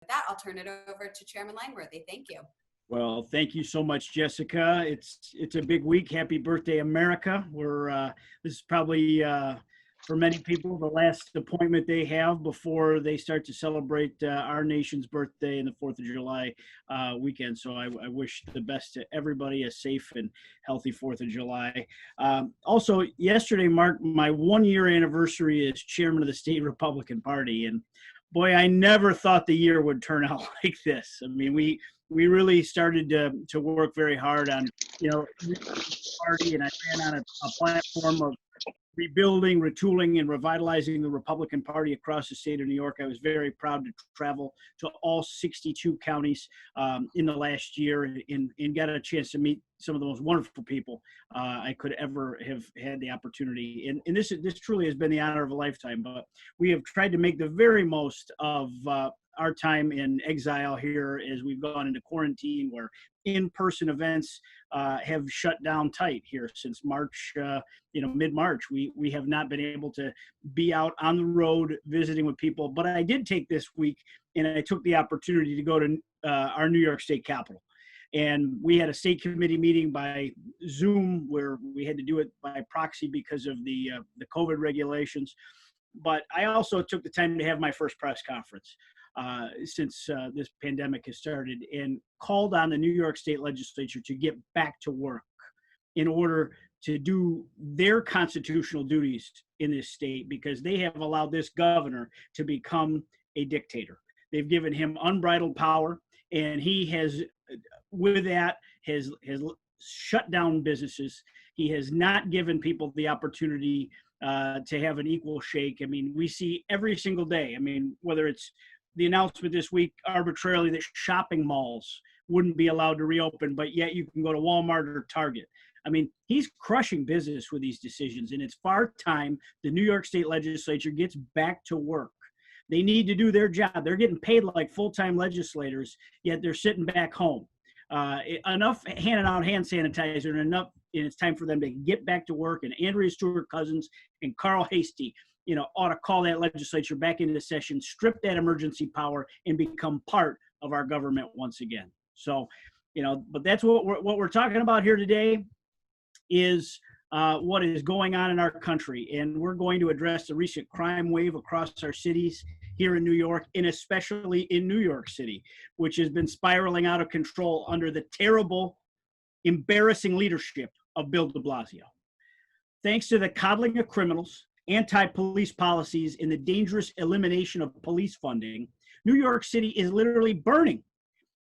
that, I'll turn it over to Chairman Langworthy. Thank you. Well, thank you so much, Jessica. It's a big week. Happy birthday, America. This is probably for many people the last appointment they have before they start to celebrate our nation's birthday and the 4th of July weekend. So I wish the best to everybody, a safe and healthy 4th of July. Also, yesterday marked my 1-year anniversary as chairman of the state Republican Party, and boy, I never thought the year would turn out like this. I mean, we really started to work very hard on, party, and I ran on a platform of rebuilding, retooling, and revitalizing the Republican Party across the state of New York. I was very proud to travel to all 62 counties in the last year and got a chance to meet some of the most wonderful people I could ever have had the opportunity. And this truly has been the honor of a lifetime, but we have tried to make the very most of our time in exile here as we've gone into quarantine, where in-person events have shut down tight here since March, mid-March. We have not been able to be out on the road visiting with people, but I did take this week and I took the opportunity to go to our New York State Capitol. And we had a state committee meeting by Zoom where we had to do it by proxy because of the COVID regulations. But I also took the time to have my first press conference since this pandemic has started, and called on the New York State Legislature to get back to work in order to do their constitutional duties in this state, because they have allowed this governor to become a dictator. They've given him unbridled power, and he has, with that, has shut down businesses. He has not given people the opportunity to have an equal shake. I mean, we see every single day, I mean, whether it's the announcement this week arbitrarily that shopping malls wouldn't be allowed to reopen, but yet you can go to Walmart or Target. I mean, he's crushing business with these decisions, and it's far time the New York State Legislature gets back to work. They need to do their job. They're getting paid like full-time legislators, yet they're sitting back home. Enough handing out hand sanitizer, and enough, and it's time for them to get back to work. And Andrea Stewart-Cousins and Carl Hastie, ought to call that legislature back into session, strip that emergency power, and become part of our government once again. So, but that's what we're talking about here today is what is going on in our country. And we're going to address the recent crime wave across our cities here in New York, and especially in New York City, which has been spiraling out of control under the terrible, embarrassing leadership of Bill de Blasio. Thanks to the coddling of criminals, anti-police policies, and the dangerous elimination of police funding, New York City is literally burning.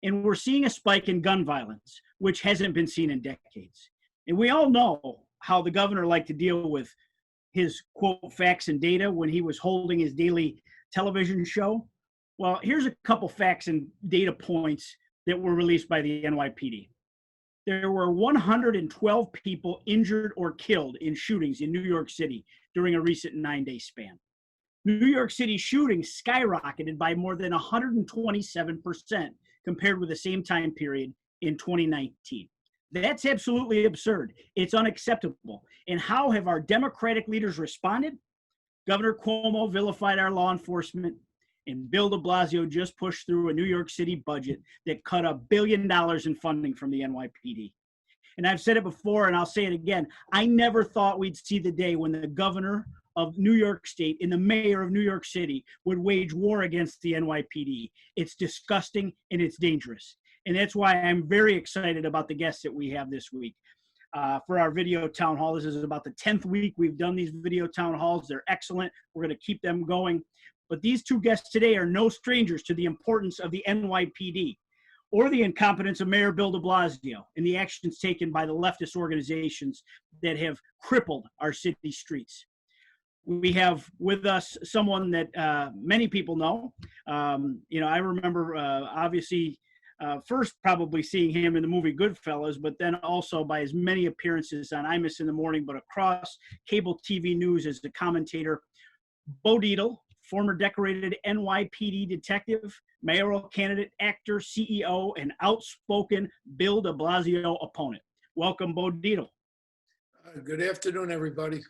And we're seeing a spike in gun violence, which hasn't been seen in decades. And we all know how the governor liked to deal with his, quote, facts and data when he was holding his daily television show. Well, here's a couple facts and data points that were released by the NYPD. There were 112 people injured or killed in shootings in New York City during a recent 9-day span. New York City shootings skyrocketed by more than 127% compared with the same time period in 2019. That's absolutely absurd. It's unacceptable. And how have our Democratic leaders responded? Governor Cuomo vilified our law enforcement, and Bill de Blasio just pushed through a New York City budget that cut $1 billion in funding from the NYPD. And I've said it before, and I'll say it again. I never thought we'd see the day when the governor of New York State and the mayor of New York City would wage war against the NYPD. It's disgusting and it's dangerous. And that's why I'm very excited about the guests that we have this week. For our video town hall. This is about the 10th week we've done these video town halls. They're excellent. We're going to keep them going. But these two guests today are no strangers to the importance of the NYPD or the incompetence of Mayor Bill de Blasio and the actions taken by the leftist organizations that have crippled our city streets. We have with us someone that many people know. I remember obviously first probably seeing him in the movie Goodfellas, but then also by his many appearances on Imus in the Morning, but across cable TV news as the commentator. Bo Dietl, former decorated NYPD detective, mayoral candidate, actor, CEO, and outspoken Bill de Blasio opponent. Welcome, Bo Dietl. Good afternoon, everybody.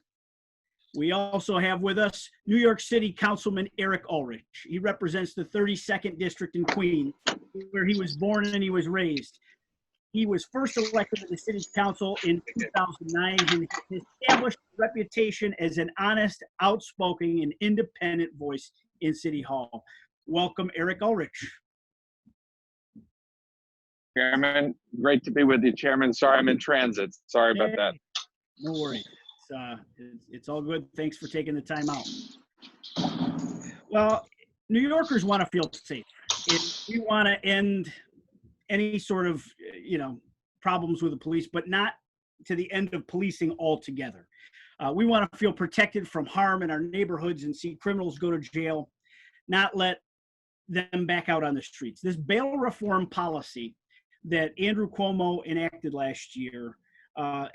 We also have with us New York City Councilman Eric Ulrich. He represents the 32nd District in Queens, where he was born and he was raised. He was first elected to the city council in 2009 and has established a reputation as an honest, outspoken, and independent voice in City Hall. Welcome, Eric Ulrich. Chairman, great to be with you, Chairman. Sorry, I'm in transit. Sorry about that. No worries. It's all good. Thanks for taking the time out. Well, New Yorkers want to feel safe. If we want to end any sort of, problems with the police, but not to the end of policing altogether. We want to feel protected from harm in our neighborhoods and see criminals go to jail, not let them back out on the streets. This bail reform policy that Andrew Cuomo enacted last year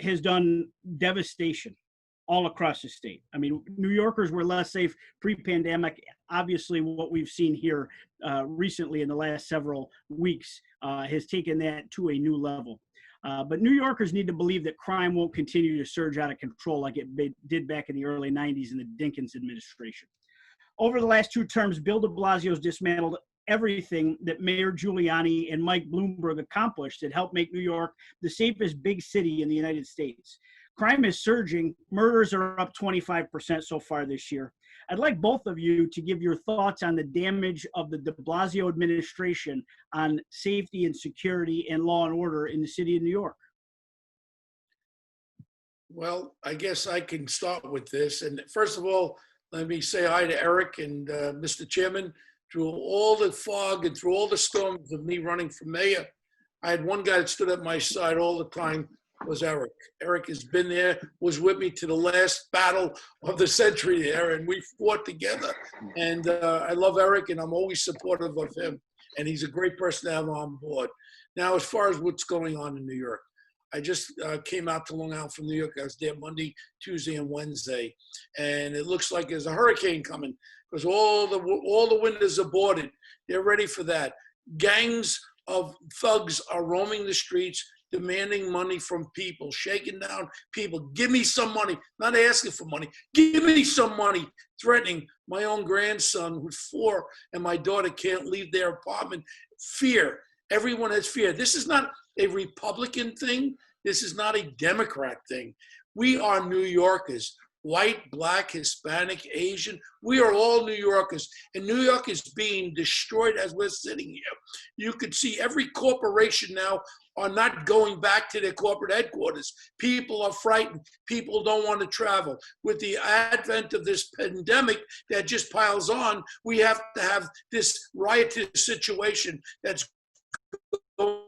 has done devastation all across the state. I mean, New Yorkers were less safe pre-pandemic. Obviously, what we've seen here recently in the last several weeks has taken that to a new level. But New Yorkers need to believe that crime won't continue to surge out of control like it did back in the early 90s in the Dinkins administration. Over the last 2 terms, Bill de Blasio's dismantled everything that Mayor Giuliani and Mike Bloomberg accomplished that helped make New York the safest big city in the United States. Crime is surging. Murders are up 25% so far this year. I'd like both of you to give your thoughts on the damage of the de Blasio administration on safety and security and law and order in the city of New York. Well, I guess I can start with this. And first of all, let me say hi to Eric and Mr. Chairman. Through all the fog and through all the storms of me running for mayor, I had one guy that stood at my side all the time, was Eric. Eric has been there, was with me to the last battle of the century there, and we fought together. And I love Eric, and I'm always supportive of him. And he's a great person to have on board. Now, as far as what's going on in New York, I just came out to Long Island from New York. I was there Monday, Tuesday, and Wednesday. And it looks like there's a hurricane coming because all the windows are boarded. They're ready for that. Gangs of thugs are roaming the streets, demanding money from people, shaking down people. Give me some money. Not asking for money. Give me some money. Threatening my own grandson who's 4 and my daughter can't leave their apartment. Fear. Everyone has fear. This is not a Republican thing. This is not a Democrat thing. We are New Yorkers. White, black, Hispanic, Asian. We are all New Yorkers. And New York is being destroyed as we're sitting here. You could see every corporation now are not going back to their corporate headquarters. People are frightened. People don't want to travel. With the advent of this pandemic that just piles on, we have to have this riotous situation that's going.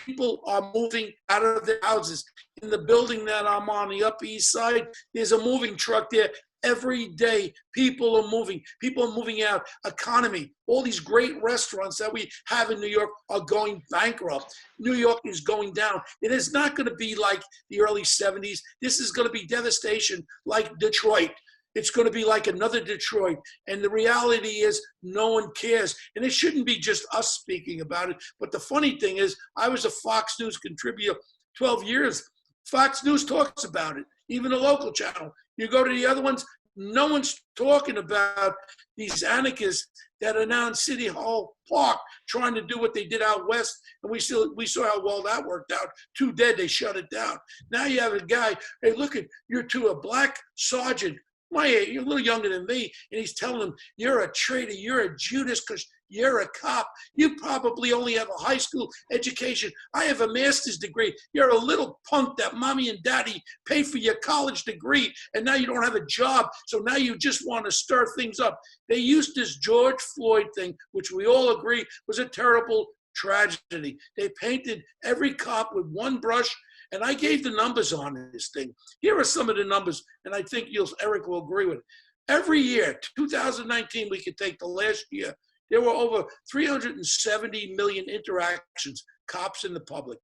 People are moving out of their houses. In the building that I'm on, the Upper East Side, there's a moving truck there. Every day, people are moving. People are moving out. Economy, all these great restaurants that we have in New York are going bankrupt. New York is going down. It is not going to be like the early 70s. This is going to be devastation like Detroit. It's going to be like another Detroit. And the reality is no one cares. And it shouldn't be just us speaking about it. But the funny thing is, I was a Fox News contributor 12 years. Fox News talks about it, even the local channel. You go to the other ones, no one's talking about these anarchists that are now in City Hall Park trying to do what they did out west. And we saw how well that worked out. 2 dead, they shut it down. Now you have a guy, hey, look, you're to a black sergeant, my age, you're a little younger than me, and he's telling him, you're a traitor, you're a Judas because you're a cop. You probably only have a high school education. I have a master's degree. You're a little punk that mommy and daddy pay for your college degree, and now you don't have a job, so now you just want to stir things up. They used this George Floyd thing, which we all agree was a terrible tragedy. They painted every cop with one brush, and I gave the numbers on this thing. Here are some of the numbers, and I think Eric will agree with it. Every year, 2019, we could take the last year, there were over 370 million interactions, cops and the public.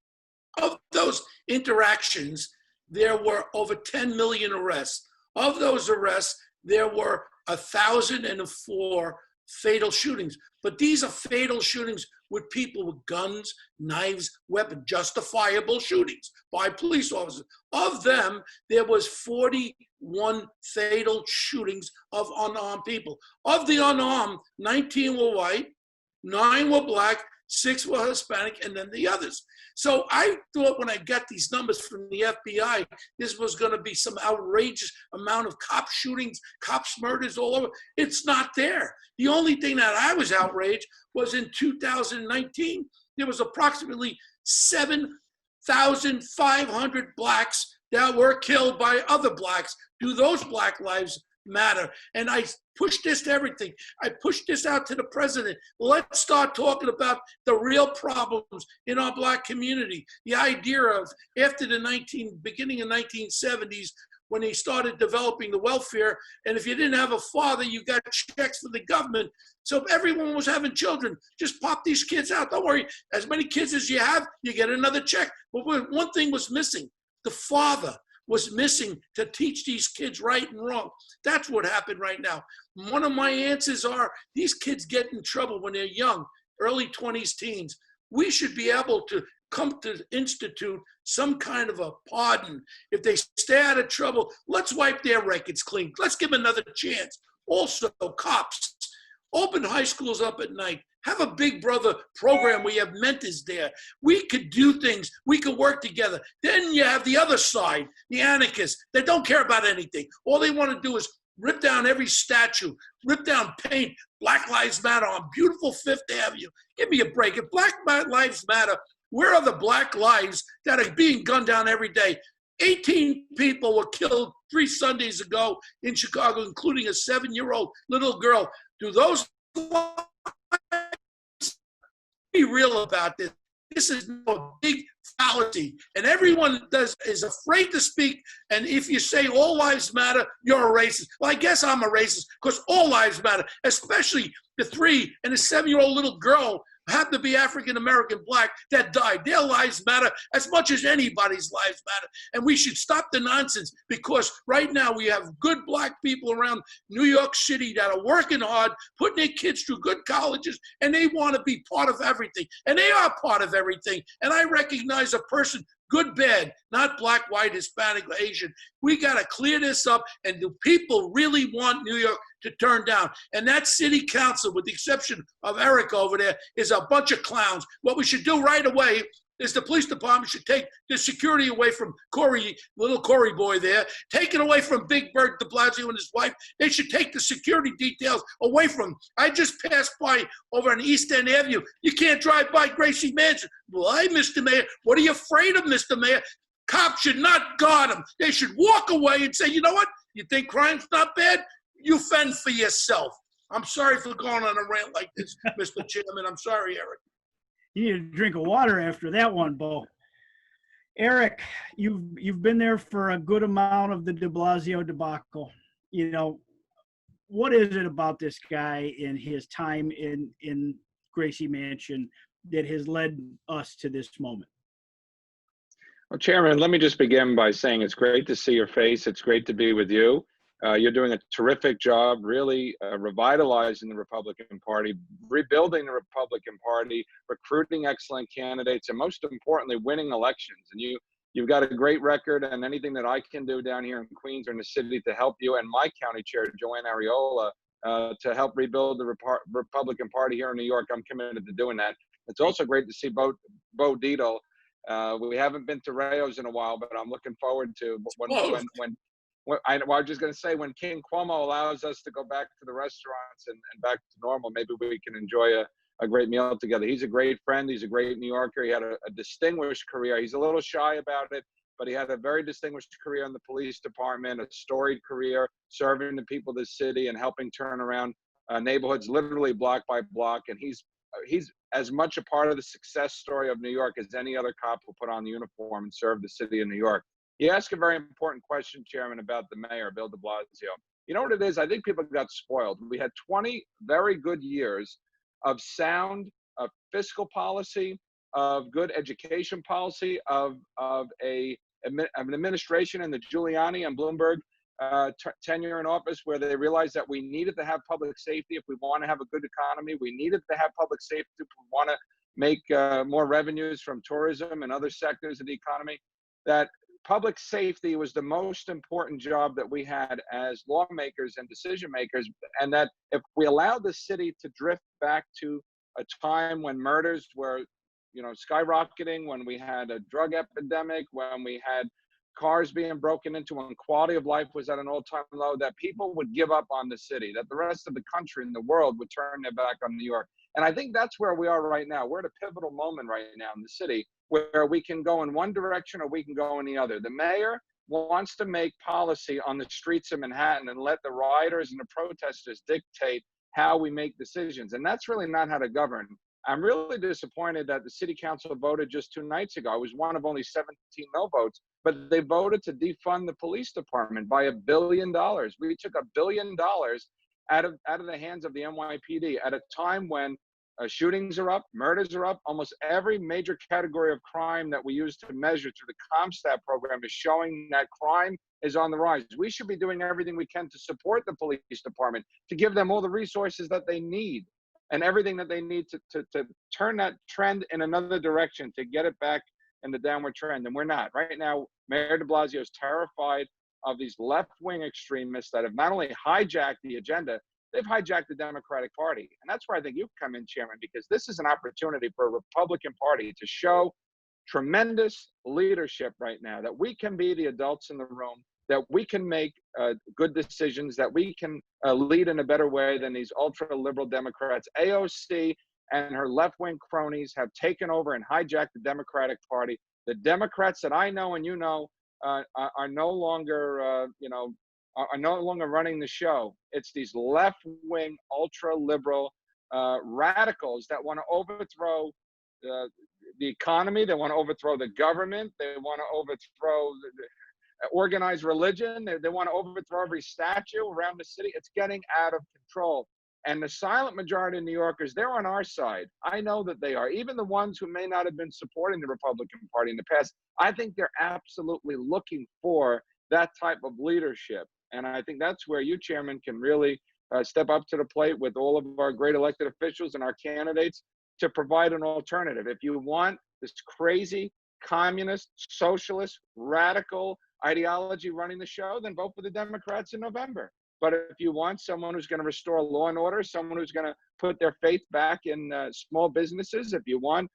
Of those interactions, there were over 10 million arrests. Of those arrests, there were 1,004 fatal shootings. But these are fatal shootings with people with guns, knives, weapons, justifiable shootings by police officers. Of them, there was 41 fatal shootings of unarmed people. Of the unarmed, 19 were white, 9 were black, 6 were Hispanic, and then the others. So I thought when I got these numbers from the FBI, this was going to be some outrageous amount of cop shootings, cops murders all over. It's not there. The only thing that I was outraged was in 2019, there was approximately 7,500 blacks that were killed by other blacks. Do those Black lives matter? And I pushed this to everything. I pushed this out to the president. Let's start talking about the real problems in our Black community. The idea of after the beginning of 1970s, when they started developing the welfare, and if you didn't have a father, you got checks from the government. So if everyone was having children, just pop these kids out. Don't worry, as many kids as you have, you get another check. But one thing was missing, the father was missing to teach these kids right and wrong. That's what happened right now. One of my answers are, these kids get in trouble when they're young, early 20s, teens. We should be able to come to institute some kind of a pardon. If they stay out of trouble, let's wipe their records clean. Let's give them another chance. Also, cops, open high schools up at night. Have a Big Brother program where you have mentors there. We could do things. We could work together. Then you have the other side, the anarchists that don't care about anything. All they want to do is rip down every statue, rip down paint, Black Lives Matter on beautiful Fifth Avenue. Give me a break. If Black Lives Matter, where are the Black lives that are being gunned down every day? 18 people were killed 3 Sundays ago in Chicago, including a 7-year-old little girl. Do those be real about this? This is a big fallacy, and everyone is afraid to speak. And if you say all lives matter, you're a racist. Well, I guess I'm a racist because all lives matter, especially the 3 and the 7-year-old little girl happen to be African-American Black that died. Their lives matter as much as anybody's lives matter. And we should stop the nonsense, because right now we have good Black people around New York City that are working hard, putting their kids through good colleges, and they want to be part of everything. And they are part of everything. And I recognize a person, good, bad, not black, white, Hispanic, or Asian. We got to clear this up. And do people really want New York to turn down? And that city council, with the exception of Eric over there, is a bunch of clowns. What we should do right away is the police department should take the security away from Corey, little Corey boy there, take it away from Big Bird de Blasio and his wife. They should take the security details away from them. I just passed by over on East End Avenue. You can't drive by Gracie Mansion. Why, Mr. Mayor? What are you afraid of, Mr. Mayor? Cops should not guard them. They should walk away and say, you know what? You think crime's not bad? You fend for yourself. I'm sorry for going on a rant like this, Mr. Chairman. I'm sorry, Eric. You need a drink of water after that one, Bo. Eric, you've been there for a good amount of the de Blasio debacle. You know, what is it about this guy in his time in Gracie Mansion that has led us to this moment? Well, Chairman, let me just begin by saying it's great to see your face. It's great to be with you. You're doing a terrific job, really revitalizing the Republican Party, rebuilding the Republican Party, recruiting excellent candidates, and most importantly, winning elections. And you've got a great record, and anything that I can do down here in Queens or in the city to help you and my county chair, Joanne Ariola, to help rebuild the Republican Party here in New York, I'm committed to doing that. It's also great to see Bo Dietl. We haven't been to Rayo's in a while, but I'm looking forward to I was just going to say, when King Cuomo allows us to go back to the restaurants and back to normal, maybe we can enjoy a great meal together. He's a great friend. He's a great New Yorker. He had a distinguished career. He's a little shy about it, but he had a very distinguished career in the police department, a storied career serving the people of the city and helping turn around neighborhoods literally block by block. And he's as much a part of the success story of New York as any other cop who put on the uniform and served the city of New York. You ask a very important question, Chairman, about the mayor, Bill de Blasio. You know what it is? I think people got spoiled. We had 20 very good years of sound, of fiscal policy, of good education policy, of an administration in the Giuliani and Bloomberg tenure in office, where they realized that we needed to have public safety if we want to have a good economy. We needed to have public safety if we want to make more revenues from tourism and other sectors of the economy, that public safety was the most important job that we had as lawmakers and decision makers. And that if we allowed the city to drift back to a time when murders were, skyrocketing, when we had a drug epidemic, when we had cars being broken into, when quality of life was at an all-time low, that people would give up on the city, that the rest of the country and the world would turn their back on New York. And I think that's where we are right now. We're at a pivotal moment right now in the city where we can go in one direction or we can go in the other. The mayor wants to make policy on the streets of Manhattan and let the rioters and the protesters dictate how we make decisions. And that's really not how to govern. I'm really disappointed that the city council voted just 2 nights ago. I was one of only 17 no votes, but they voted to defund the police department by $1 billion. We took $1 billion out of the hands of the NYPD at a time when shootings are up, murders are up. Almost every major category of crime that we use to measure through the CompStat program is showing that crime is on the rise. We should be doing everything we can to support the police department, to give them all the resources that they need and everything that they need to turn that trend in another direction, to get it back in the downward trend. And we're not. Right now, Mayor de Blasio is terrified of these left-wing extremists that have not only hijacked the agenda, they've hijacked the Democratic Party. And that's where I think you come in, Chairman, because this is an opportunity for a Republican Party to show tremendous leadership right now, that we can be the adults in the room, that we can make good decisions, that we can lead in a better way than these ultra-liberal Democrats. AOC and her left-wing cronies have taken over and hijacked the Democratic Party. The Democrats that I know and you know are no longer, are no longer running the show. It's these left-wing, ultra-liberal radicals that want to overthrow the economy. They want to overthrow the government. They want to overthrow organized religion. They want to overthrow every statue around the city. It's getting out of control. And the silent majority of New Yorkers, they're on our side. I know that they are. Even the ones who may not have been supporting the Republican Party in the past, I think they're absolutely looking for that type of leadership. And I think that's where you, Chairman, can really step up to the plate with all of our great elected officials and our candidates to provide an alternative. If you want this crazy communist, socialist, radical ideology running the show, then vote for the Democrats in November. But if you want someone who's going to restore law and order, someone who's going to put their faith back in small businesses, if you want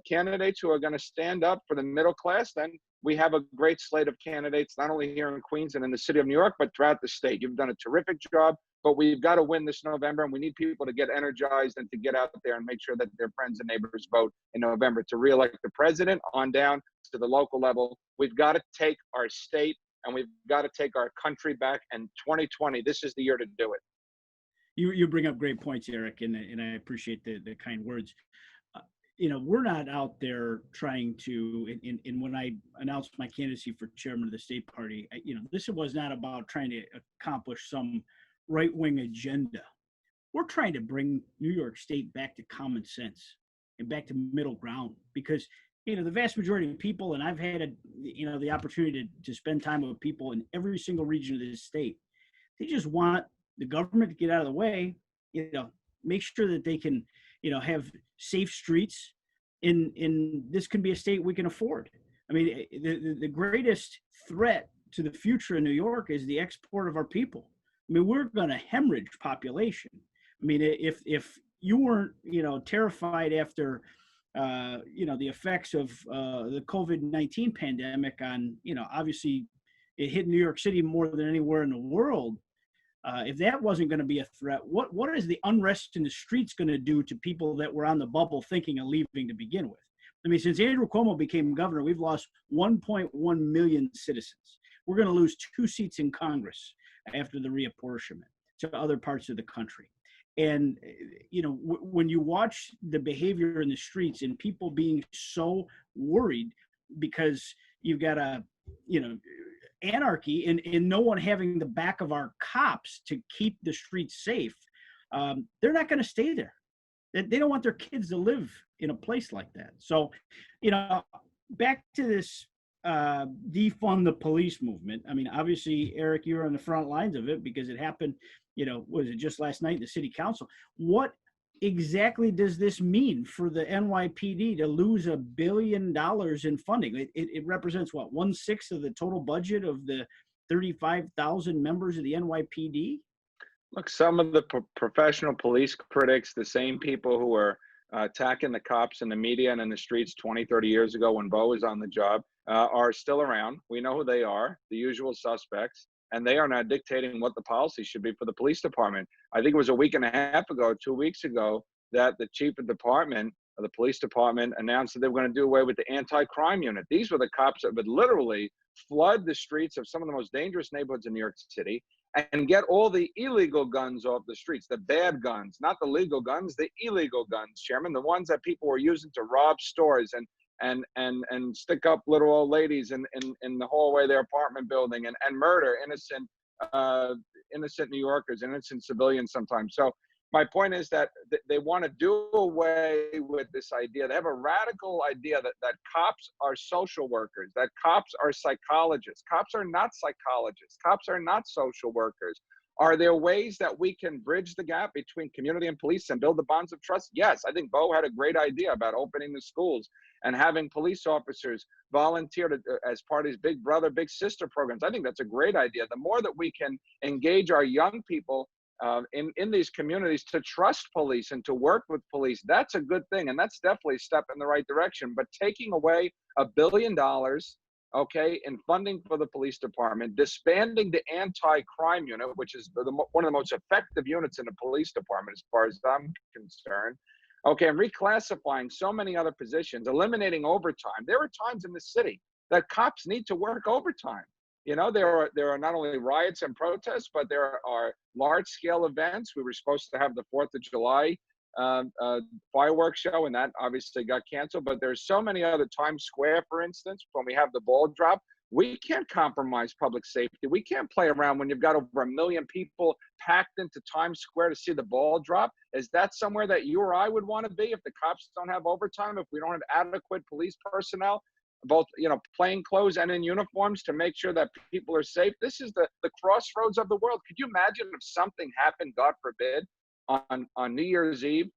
candidates who are going to stand up for the middle class, then we have a great slate of candidates, not only here in Queens and in the city of New York, but throughout the state. You've done a terrific job, but we've got to win this November, and we need people to get energized and to get out there and make sure that their friends and neighbors vote in November to reelect the president on down to the local level. We've got to take our state and we've got to take our country back. And 2020, this is the year to do it. You bring up great points, Eric, and I appreciate the kind words. We're not out there trying to, and when I announced my candidacy for chairman of the state party, this was not about trying to accomplish some right-wing agenda. We're trying to bring New York State back to common sense and back to middle ground, because the vast majority of people, and I've had the opportunity to spend time with people in every single region of this state, they just want the government to get out of the way, make sure that they can, have safe streets in this can be a state we can afford. I mean, the greatest threat to the future of New York is the export of our people. I mean, we're going to hemorrhage population. I mean, if you weren't, terrified after, the effects of the COVID-19 pandemic on, obviously it hit New York City more than anywhere in the world. If that wasn't going to be a threat, what is the unrest in the streets going to do to people that were on the bubble thinking of leaving to begin with? I mean, since Andrew Cuomo became governor, we've lost 1.1 million citizens. We're going to lose 2 seats in Congress after the reapportionment to other parts of the country. And, when you watch the behavior in the streets and people being so worried because you've got anarchy and no one having the back of our cops to keep the streets safe, they're not going to stay there. They don't want their kids to live in a place like that. So, back to this defund the police movement. I mean, obviously, Eric, you're on the front lines of it because it happened, was it just last night in the city council? What exactly does this mean for the NYPD to lose $1 billion in funding? It represents what, 1/6 of the total budget of the 35,000 members of the NYPD? Look, some of the professional police critics, the same people who were attacking the cops in the media and in the streets 20, 30 years ago when Bo was on the job, are still around. We know who they are, the usual suspects, and they are now dictating what the policy should be for the police department. I think it was a week and a half ago, 2 weeks ago, that the chief of department of the police department announced that they were going to do away with the anti-crime unit. These were the cops that would literally flood the streets of some of the most dangerous neighborhoods in New York City and get all the illegal guns off the streets, the bad guns, not the legal guns, the illegal guns, Chairman, the ones that people were using to rob stores and stick up little old ladies in the hallway of their apartment building and murder innocent New Yorkers, innocent civilians sometimes. So my point is that they want to do away with this idea. They have a radical idea that cops are social workers, that cops are psychologists. Cops are not psychologists. Cops are not social workers. Are there ways that we can bridge the gap between community and police and build the bonds of trust? Yes, I think Bo had a great idea about opening the schools and having police officers volunteer as part of his big brother, big sister programs. I think that's a great idea. The more that we can engage our young people in these communities to trust police and to work with police, that's a good thing. And that's definitely a step in the right direction. But taking away $1 billion, okay, in funding for the police department, disbanding the anti-crime unit, which is one of the most effective units in the police department, as far as I'm concerned, okay, and reclassifying so many other positions, eliminating overtime. There are times in the city that cops need to work overtime. You know, there are not only riots and protests, but there are large-scale events. We were supposed to have the 4th of July fireworks show, and that obviously got canceled. But there's so many other, Times Square, for instance, when we have the ball drop, we can't compromise public safety. We can't play around when you've got over 1 million people packed into Times Square to see the ball drop. Is that somewhere that you or I would want to be if the cops don't have overtime, if we don't have adequate police personnel, both, you know, plain clothes and in uniforms, to make sure that people are safe? This is the crossroads of the world. Could you imagine if something happened, God forbid, on New Year's Eve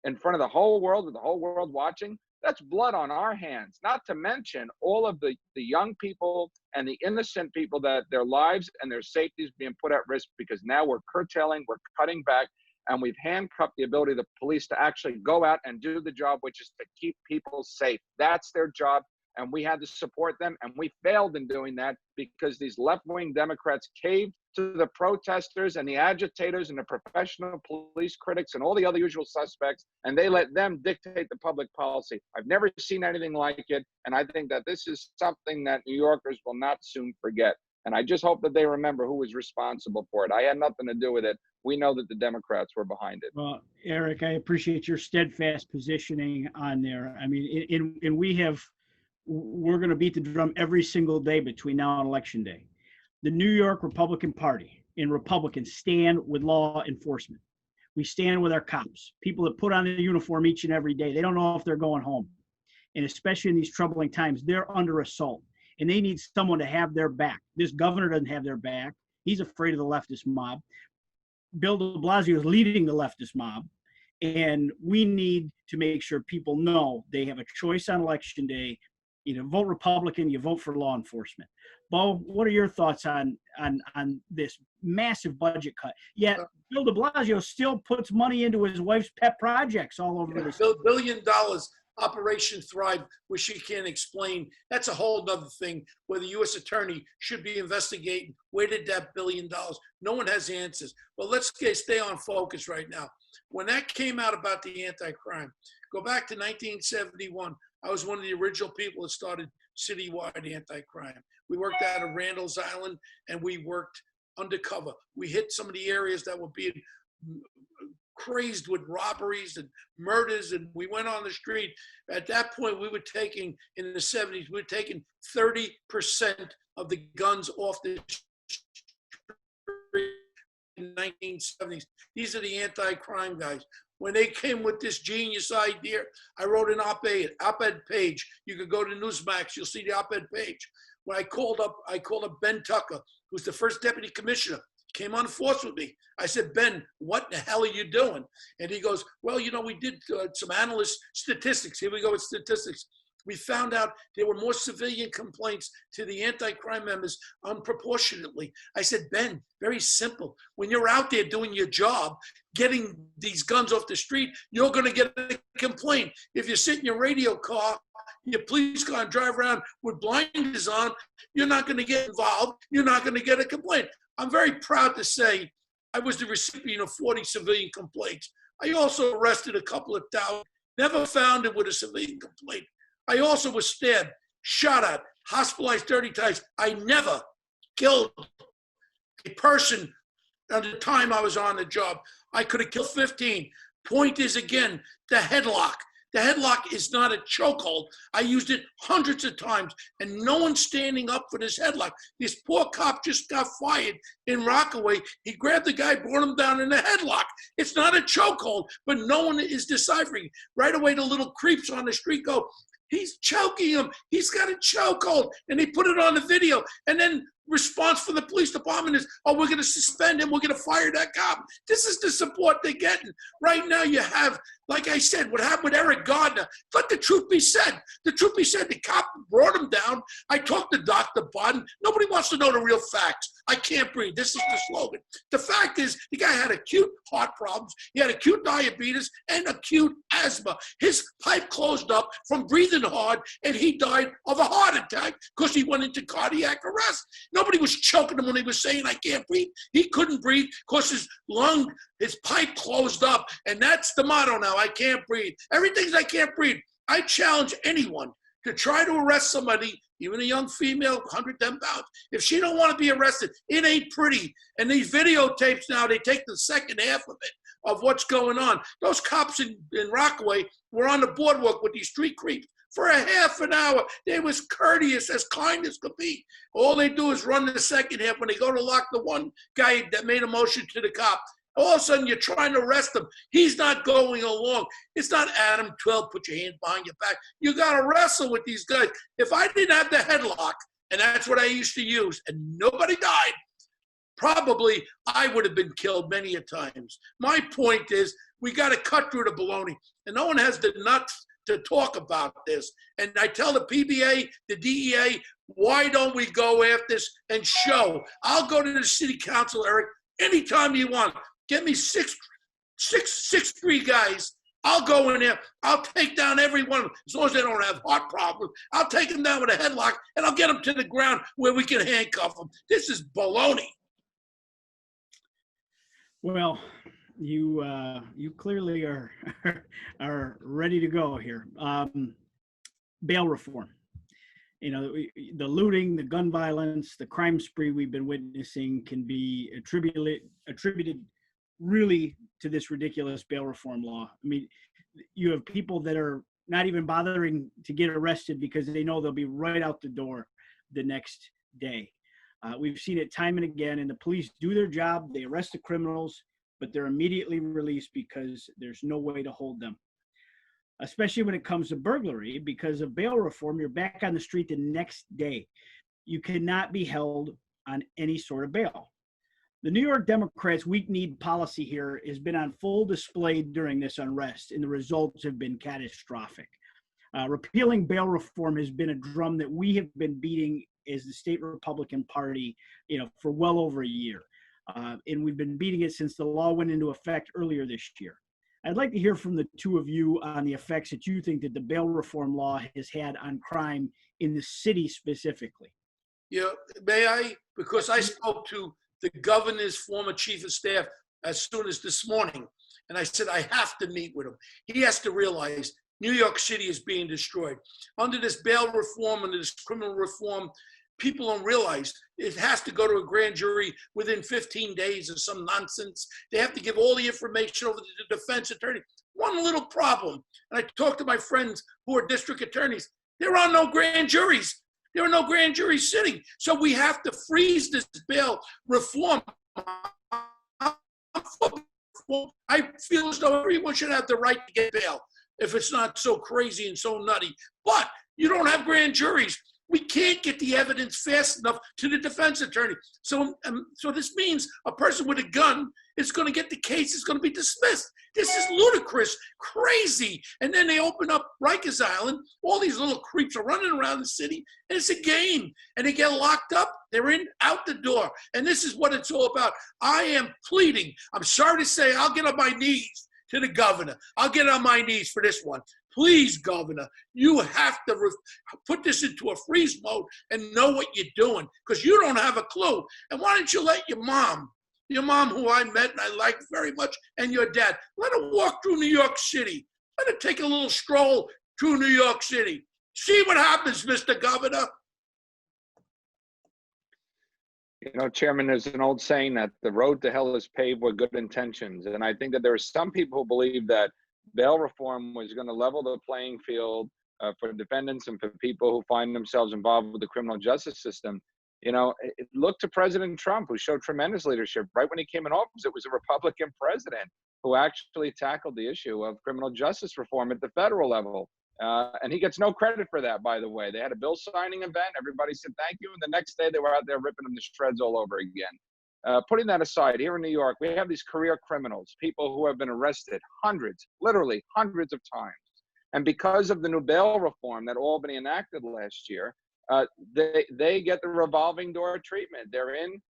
in front of the whole world, with the whole world watching? That's blood on our hands, not to mention all of the young people and the innocent people that their lives and their safety is being put at risk, because now we're curtailing, we're cutting back, and we've handcuffed the ability of the police to actually go out and do the job, which is to keep people safe. That's their job. And we had to support them, and we failed in doing that because these left-wing Democrats caved to the protesters and the agitators and the professional police critics and all the other usual suspects, and they let them dictate the public policy. I've never seen anything like it, and I think that this is something that New Yorkers will not soon forget. And I just hope that they remember who was responsible for it. I had nothing to do with it. We know that the Democrats were behind it. Well, Eric, I appreciate your steadfast positioning on there. I mean, we're going to beat the drum every single day between now and Election Day. The New York Republican Party and Republicans stand with law enforcement. We stand with our cops, people that put on the uniform each and every day. They don't know if they're going home. And especially in these troubling times, they're under assault, and they need someone to have their back. This governor doesn't have their back. He's afraid of the leftist mob. Bill de Blasio is leading the leftist mob. And we need to make sure people know they have a choice on Election Day. You vote Republican, you vote for law enforcement. Bo, what are your thoughts on this massive budget cut? Yet Bill de Blasio still puts money into his wife's pet projects all over the $1 billion, Operation Thrive, which she can't explain. That's a whole other thing where the U.S. attorney should be investigating. Where did that $1 billion? No one has answers. But let's stay on focus right now. When that came out about the anti-crime, go back to 1971. I was one of the original people that started citywide anti-crime. We worked out of Randall's Island, and we worked undercover. We hit some of the areas that were being crazed with robberies and murders, and we went on the street. At that point, we were taking, in the 70s, we were taking 30% of the guns off the street in the 1970s. These are the anti-crime guys. When they came with this genius idea, I wrote an op-ed page. You could go to Newsmax, you'll see the op-ed page. When I called up Ben Tucker, who's the first deputy commissioner. came on force with me. I said, Ben, what the hell are you doing? And he goes, well, you know, we did some analyst statistics. Here we go with statistics. We found out there were more civilian complaints to the anti-crime members unproportionately. I said, Ben, very simple. When you're out there doing your job, getting these guns off the street, you're going to get a complaint. If you sit in your radio car, your police car and drive around with blinders on, you're not going to get involved. You're not going to get a complaint. I'm very proud to say I was the recipient of 40 civilian complaints. I also arrested a couple of thousand, never found it with a civilian complaint. I also was stabbed, shot at, hospitalized 30 times. I never killed a person at the time I was on the job. I could have killed 15. Point is, again, the headlock. The headlock is not a chokehold. I used it hundreds of times, and no one's standing up for this headlock. This poor cop just got fired in Rockaway. He grabbed the guy, brought him down in a headlock. It's not a chokehold, but no one is deciphering. Right away, the little creeps on the street go, he's choking him. He's got a chokehold. And they put it on the video. And then response from the police department is, oh, we're going to suspend him. We're going to fire that cop. This is the support they're getting. Right now you have, like I said, what happened with Eric Gardner. Let the truth be said. The truth be said, the cop brought him down. I talked to Dr. Bodden. Nobody wants to know the real facts. I can't breathe. This is the slogan. The fact is, the guy had acute heart problems. He had acute diabetes and acute asthma. His pipe closed up from breathing hard, and he died of a heart attack because he went into cardiac arrest. Nobody was choking him when he was saying, I can't breathe. He couldn't breathe because his pipe closed up. And that's the motto now, I can't breathe. Everything's I can't breathe. I challenge anyone to try to arrest somebody, even a young female, 110 pounds. If she don't want to be arrested, it ain't pretty. And these videotapes now, they take the second half of it, of what's going on. Those cops in Rockaway were on the boardwalk with these street creeps for a half an hour. They was courteous, as kind as could be. All they do is run the second half when they go to lock the one guy that made a motion to the cop. All of a sudden, you're trying to arrest him. He's not going along. It's not Adam 12, put your hand behind your back. You got to wrestle with these guys. If I didn't have the headlock, and that's what I used to use, and nobody died, probably I would have been killed many a times. My point is, we got to cut through the baloney, and no one has the nuts to talk about this. And I tell the PBA, the DEA, why don't we go after this and show? I'll go to the city council, Eric, anytime you want. Get me 6'3" guys. I'll go in there. I'll take down every one of them. As long as they don't have heart problems, I'll take them down with a headlock, and I'll get them to the ground where we can handcuff them. This is baloney. Well, you clearly are ready to go here. Bail reform. You know, the looting, the gun violence, the crime spree we've been witnessing can be attributed really to this ridiculous bail reform law. I mean, you have people that are not even bothering to get arrested because they know they'll be right out the door the next day. We've seen it time and again, and the police do their job. They arrest the criminals, but they're immediately released because there's no way to hold them. Especially when it comes to burglary, because of bail reform, you're back on the street the next day. You cannot be held on any sort of bail. The New York Democrats' weak-kneed policy here has been on full display during this unrest, and the results have been catastrophic. Repealing bail reform has been a drum that we have been beating as the state Republican Party, for well over a year. And we've been beating it since the law went into effect earlier this year. I'd like to hear from the two of you on the effects that you think that the bail reform law has had on crime in the city specifically. Yeah, may I? Because I spoke to the governor's former chief of staff as soon as this morning, and I said, I have to meet with him. He has to realize New York City is being destroyed. Under this bail reform, under this criminal reform, people don't realize it has to go to a grand jury within 15 days or some nonsense. They have to give all the information over to the defense attorney. One little problem, and I talked to my friends who are district attorneys, there are no grand juries. There are no grand juries sitting. So we have to freeze this bail reform. I feel as though everyone should have the right to get bail if it's not so crazy and so nutty. But you don't have grand juries. We can't get the evidence fast enough to the defense attorney. So this means a person with a gun is going to get the case, is going to be dismissed. This is ludicrous, crazy. And then they open up Rikers Island. All these little creeps are running around the city, and it's a game. And they get locked up. They're in, out the door. And this is what it's all about. I am pleading. I'm sorry to say, I'll get on my knees to the governor. I'll get on my knees for this one. Please, Governor, you have to put this into a freeze mode and know what you're doing, because you don't have a clue. And why don't you let your mom who I met and I like very much, and your dad, let her walk through New York City. Let her take a little stroll through New York City. See what happens, Mr. Governor. You know, Chairman, there's an old saying that the road to hell is paved with good intentions. And I think that there are some people who believe that bail reform was going to level the playing field for defendants and for people who find themselves involved with the criminal justice system. You know, look to President Trump, who showed tremendous leadership. Right when he came in office, it was a Republican president who actually tackled the issue of criminal justice reform at the federal level. And he gets no credit for that, by the way. They had a bill signing event. Everybody said thank you. And the next day, they were out there ripping them to shreds all over again. Putting that aside, here in New York, we have these career criminals, people who have been arrested hundreds, literally hundreds of times. And because of the new bail reform that Albany enacted last year, they get the revolving door treatment. They're in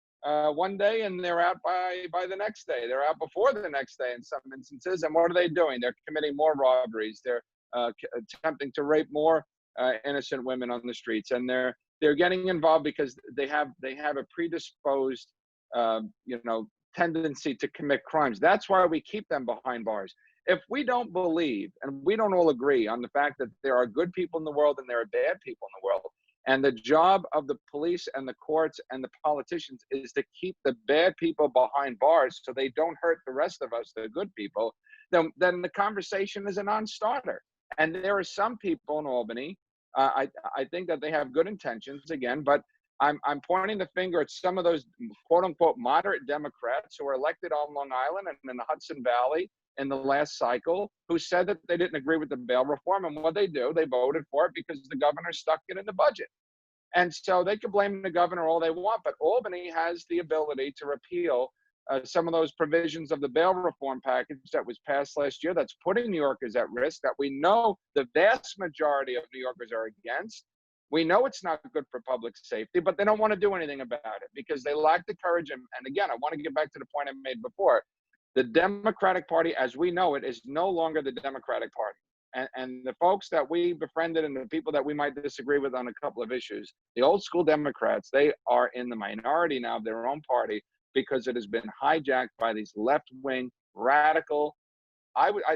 one day and they're out by the next day. They're out before the next day in some instances. And what are they doing? They're committing more robberies. They're attempting to rape more innocent women on the streets. And they're getting involved because they have a predisposed tendency to commit crimes. That's why we keep them behind bars. If we don't believe, and we don't all agree on the fact that there are good people in the world and there are bad people in the world, and the job of the police and the courts and the politicians is to keep the bad people behind bars so they don't hurt the rest of us, the good people, then the conversation is a non-starter. And there are some people in Albany, I think that they have good intentions again, but I'm pointing the finger at some of those quote unquote moderate Democrats who were elected on Long Island and in the Hudson Valley in the last cycle, who said that they didn't agree with the bail reform. And what they do, they voted for it because the governor stuck it in the budget. And so they can blame the governor all they want, but Albany has the ability to repeal some of those provisions of the bail reform package that was passed last year that's putting New Yorkers at risk, that we know the vast majority of New Yorkers are against. We know it's not good for public safety, but they don't want to do anything about it because they lack the courage. And again, I want to get back to the point I made before. The Democratic Party, as we know it, is no longer the Democratic Party. And the folks that we befriended and the people that we might disagree with on a couple of issues, the old school Democrats, they are in the minority now of their own party because it has been hijacked by these left-wing, radical,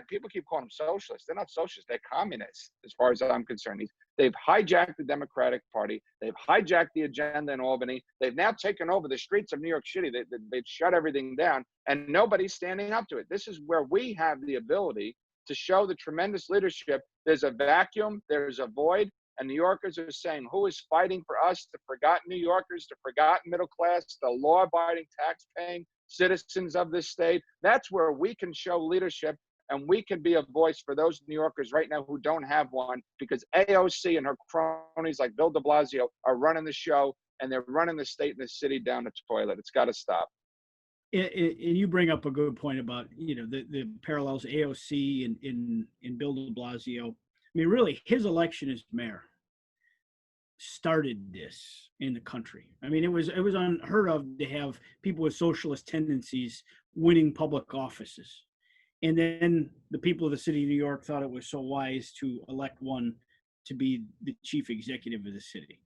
people keep calling them socialists. They're not socialists, they're communists, as far as I'm concerned. They've hijacked the Democratic Party. They've hijacked the agenda in Albany. They've now taken over the streets of New York City. They've shut everything down, and nobody's standing up to it. This is where we have the ability to show the tremendous leadership. There's a vacuum, there's a void, and New Yorkers are saying, who is fighting for us, the forgotten New Yorkers, the forgotten middle class, the law-abiding, tax-paying citizens of this state? That's where we can show leadership, and we can be a voice for those New Yorkers right now who don't have one, because AOC and her cronies like Bill de Blasio are running the show, and they're running the state and the city down the toilet. It's got to stop. And you bring up a good point about, the parallels AOC and Bill de Blasio. I mean, really, his election as mayor started this in the country. I mean, it was unheard of to have people with socialist tendencies winning public offices. And then the people of the city of New York thought it was so wise to elect one to be the chief executive of the city.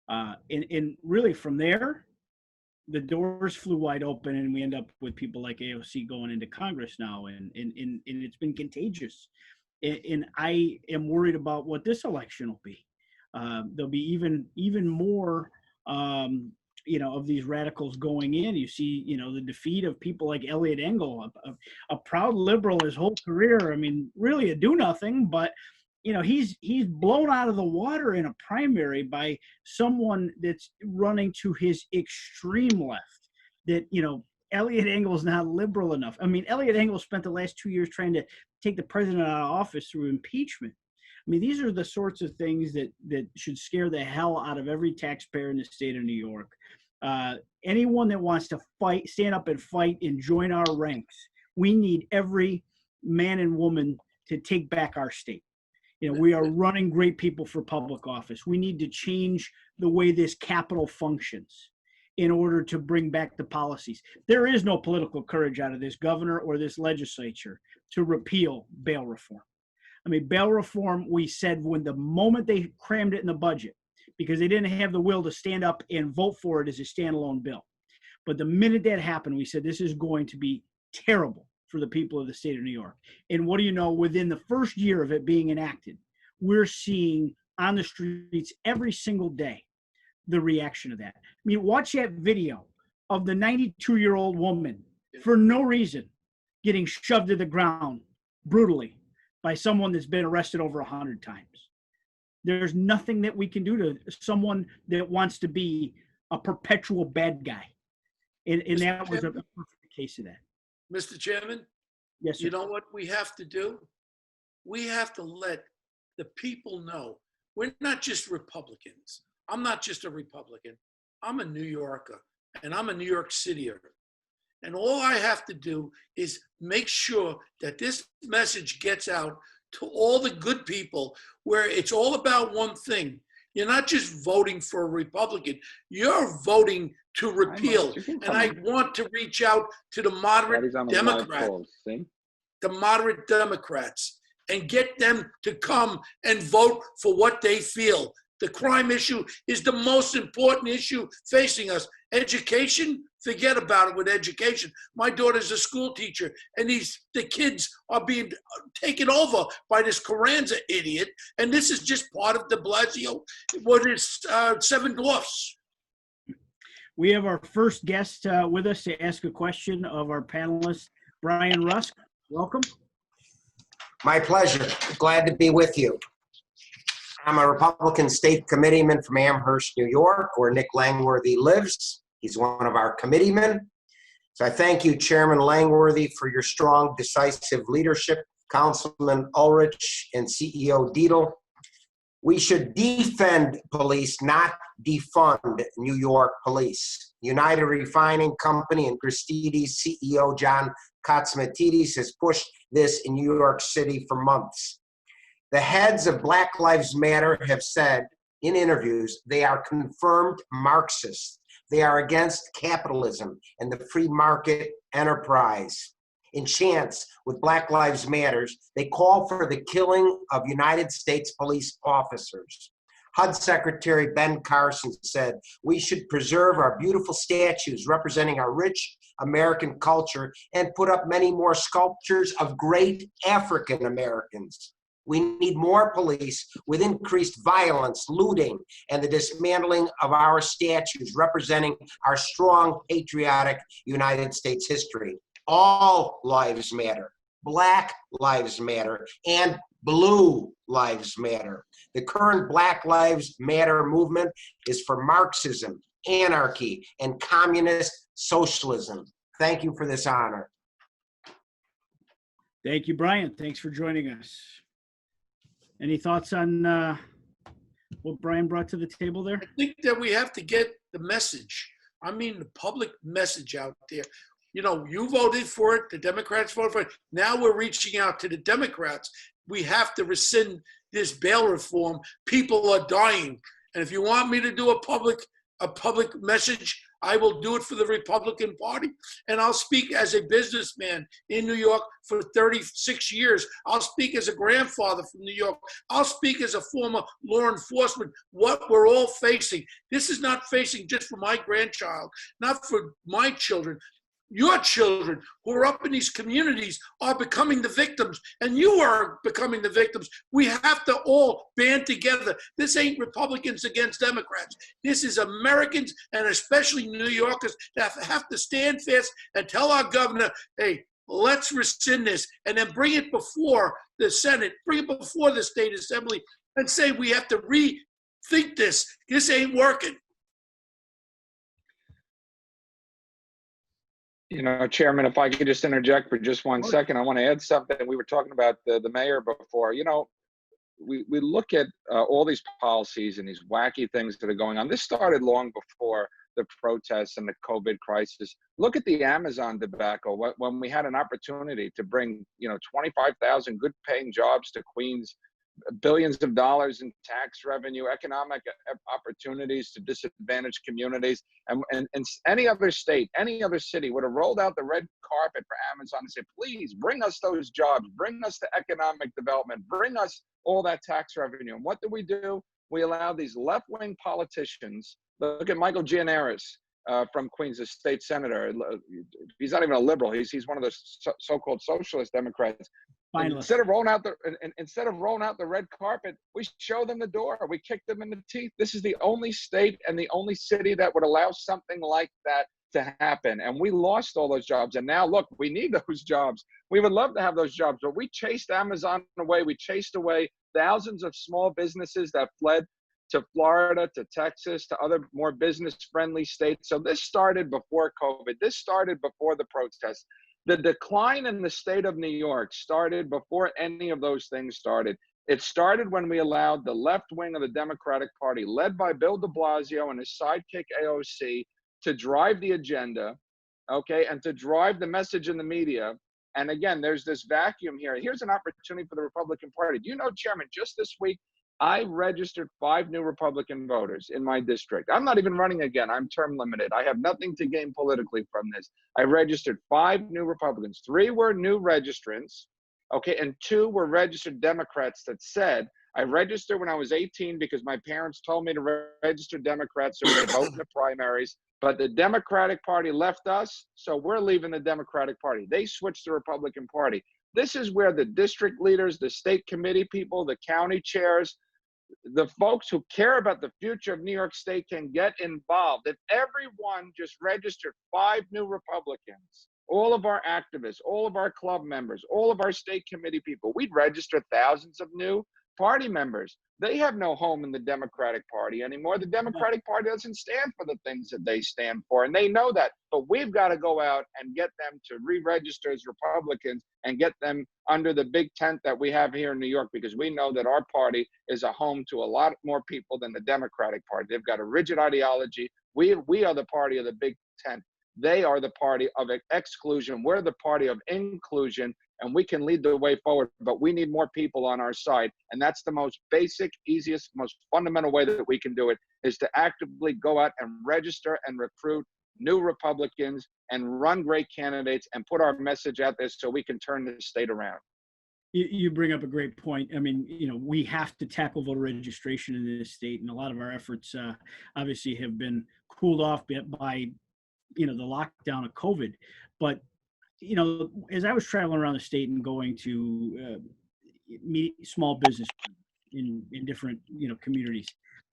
And really from there, the doors flew wide open, and we end up with people like AOC going into Congress now, and it's been contagious. And I am worried about what this election will be. There'll be even more, of these radicals going in. You see, the defeat of people like Elliot Engel, a proud liberal his whole career. I mean, really a do-nothing, but he's blown out of the water in a primary by someone that's running to his extreme left. That, Elliot Engel's not liberal enough. I mean, Elliot Engel spent the last 2 years trying to take the president out of office through impeachment. I mean, these are the sorts of things that should scare the hell out of every taxpayer in the state of New York. Anyone that wants to fight, stand up and fight and join our ranks, we need every man and woman to take back our state. You know, we are running great people for public office. We need to change the way this capital functions in order to bring back the policies. There is no political courage out of this governor or this legislature to repeal bail reform. I mean, bail reform, we said when the moment they crammed it in the budget, because they didn't have the will to stand up and vote for it as a standalone bill. But the minute that happened, we said this is going to be terrible for the people of the state of New York. And what do you know, within the first year of it being enacted, we're seeing on the streets every single day the reaction of that. I mean, watch that video of the 92-year-old woman for no reason getting shoved to the ground brutally by someone that's been arrested over 100 times. There's nothing that we can do to someone that wants to be a perpetual bad guy. And that was a perfect case of that. Mr. Chairman, Yes, sir. you know what we have to do? We have to let the people know we're not just Republicans. I'm not just a Republican. I'm a New Yorker, and I'm a New York Cityer. And all I have to do is make sure that this message gets out to all the good people where it's all about one thing. You're not just voting for a Republican. You're voting to repeal. And I want to reach out to the moderate Democrats, the moderate Democrats, and get them to come and vote for what they feel. The crime issue is the most important issue facing us. Education, forget about it with education. My daughter's a school teacher, and the kids are being taken over by this Carranza idiot, and this is just part of de Blasio, what is Seven Dwarfs. We have our first guest with us to ask a question of our panelist, Brian Rusk. Welcome. My pleasure. Glad to be with you. I'm a Republican state committeeman from Amherst, New York, where Nick Langworthy lives. He's one of our committeemen. So I thank you, Chairman Langworthy, for your strong, decisive leadership, Councilman Ulrich and CEO Dietl. We should defend police, not defund New York police. United Refining Company and Gristedes CEO John Katsimatidis has pushed this in New York City for months. The heads of Black Lives Matter have said in interviews they are confirmed Marxists. They are against capitalism and the free market enterprise. In chants with Black Lives Matters, they call for the killing of United States police officers. HUD Secretary Ben Carson said, we should preserve our beautiful statues representing our rich American culture and put up many more sculptures of great African Americans. We need more police with increased violence, looting, and the dismantling of our statues representing our strong, patriotic United States history. All lives matter. Black lives matter, and blue lives matter. The current Black Lives Matter movement is for Marxism, anarchy, and communist socialism. Thank you for this honor. Thank you, Brian. Thanks for joining us. Any thoughts on what Brian brought to the table there? I think that we have to get the message. I mean, the public message out there. You know, you voted for it. The Democrats voted for it. Now we're reaching out to the Democrats. We have to rescind this bail reform. People are dying. And if you want me to do a public message, I will do it for the Republican Party. And I'll speak as a businessman in New York for 36 years. I'll speak as a grandfather from New York. I'll speak as a former law enforcement. What we're all facing. This is not facing just for my grandchild, not for my children. Your children who are up in these communities are becoming the victims, and you are becoming the victims. We have to all band together. This ain't Republicans against Democrats. This is Americans, and especially New Yorkers, that have to stand fast and tell our governor, hey, let's rescind this, and then bring it before the Senate, bring it before the State Assembly, and say we have to rethink this. This ain't working. You know, Chairman, if I could just interject for just 1 second, I want to add something. We were talking about the mayor before. You know, we look at all these policies and these wacky things that are going on. This started long before the protests and the COVID crisis. Look at the Amazon debacle. When we had an opportunity to bring, 25,000 good paying jobs to Queens, billions of dollars in tax revenue, economic opportunities to disadvantaged communities, and any other state, any other city would have rolled out the red carpet for Amazon and said, please bring us those jobs, bring us the economic development, bring us all that tax revenue. And what do? We allow these left-wing politicians. Look at Michael Gianaris from Queens, a state senator. He's not even a liberal. He's one of the so-called socialist Democrats. Instead of rolling out the red carpet, we show them the door. We kick them in the teeth. This is the only state and the only city that would allow something like that to happen. And we lost all those jobs. And now, look, we need those jobs. We would love to have those jobs, but we chased Amazon away. We chased away thousands of small businesses that fled to Florida, to Texas, to other more business-friendly states. So this started before COVID. This started before the protests. The decline in the state of New York started before any of those things started. It started when we allowed the left wing of the Democratic Party, led by Bill de Blasio and his sidekick AOC, to drive the agenda, okay, and to drive the message in the media. And again, there's this vacuum here. Here's an opportunity for the Republican Party. Do you know, Chairman, just this week, I registered 5 new Republican voters in my district. I'm not even running again. I'm term limited. I have nothing to gain politically from this. I registered 5 new Republicans. 3 were new registrants, okay, and 2 were registered Democrats that said, I registered when I was 18 because my parents told me to register Democrats so we could vote in the primaries. But the Democratic Party left us, so we're leaving the Democratic Party. They switched to the Republican Party. This is where the district leaders, the state committee people, the county chairs, the folks who care about the future of New York State can get involved. If everyone just registered 5 new Republicans, all of our activists, all of our club members, all of our state committee people, we'd register thousands of new party members. They have no home in the Democratic Party anymore. The Democratic Party doesn't stand for the things that they stand for, and they know that. But we've got to go out and get them to re-register as Republicans and get them under the big tent that we have here in New York, because we know that our party is a home to a lot more people than the Democratic Party. They've got a rigid ideology. We are the party of the big tent. They are the party of exclusion. We're the party of inclusion, and we can lead the way forward, but we need more people on our side. And that's the most basic, easiest, most fundamental way that we can do it, is to actively go out and register and recruit new Republicans and run great candidates and put our message out there so we can turn the state around. You bring up a great point. I mean, we have to tackle voter registration in this state, and a lot of our efforts obviously have been cooled off by the lockdown of COVID. But as I was traveling around the state and going to meet small business in different communities,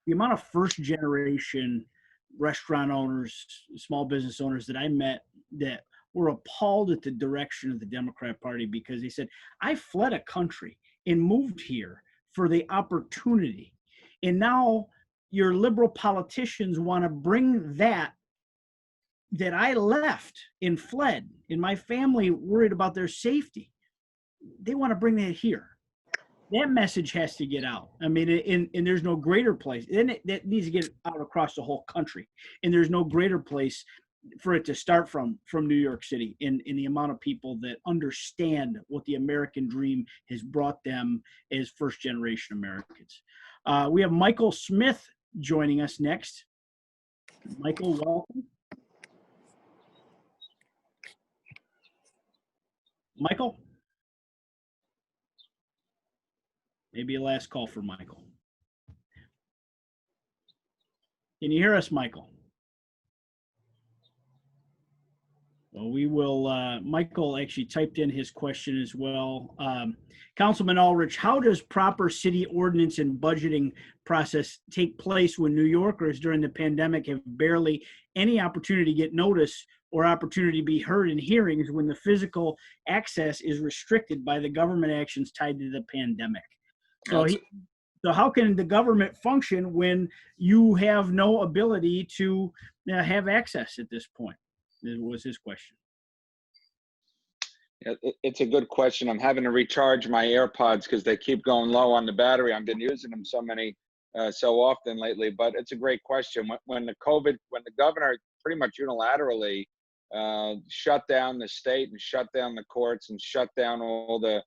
the amount of first generation restaurant owners, small business owners that I met that were appalled at the direction of the Democrat Party, because they said, I fled a country and moved here for the opportunity, and now your liberal politicians want to bring that I left and fled, and my family worried about their safety. They want to bring that here. That message has to get out. I mean, and there's no greater place. Then that needs to get out across the whole country. And there's no greater place for it to start from New York City, in the amount of people that understand what the American dream has brought them as first generation Americans. We have Michael Smith joining us next. Michael, welcome. Michael? Maybe a last call for Michael. Can you hear us, Michael? Well, we will, Michael actually typed in his question as well. Councilman Ulrich, how does proper city ordinance and budgeting process take place when New Yorkers during the pandemic have barely any opportunity to get notice or opportunity to be heard in hearings when the physical access is restricted by the government actions tied to the pandemic? So, so how can the government function when you have no ability to have access at this point? Was his question. It's a good question. I'm having to recharge my AirPods because they keep going low on the battery. I've been using them so often lately, but it's a great question. When the governor pretty much unilaterally shut down the state and shut down the courts and shut down all the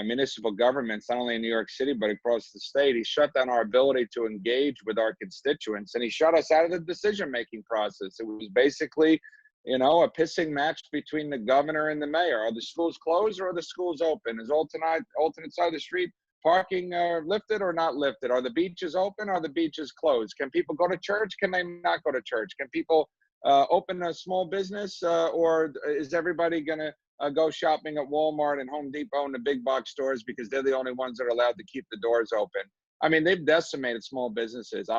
municipal governments, not only in New York City, but across the state, he shut down our ability to engage with our constituents, and he shut us out of the decision-making process. It was basically, a pissing match between the governor and the mayor. Are the schools closed or are the schools open? Is alternate side of the street parking lifted or not lifted? Are the beaches open or are the beaches closed? Can people go to church? Can they not go to church? Can people open a small business or is everybody going to go shopping at Walmart and Home Depot and the big box stores because they're the only ones that are allowed to keep the doors open? I mean, they've decimated small businesses.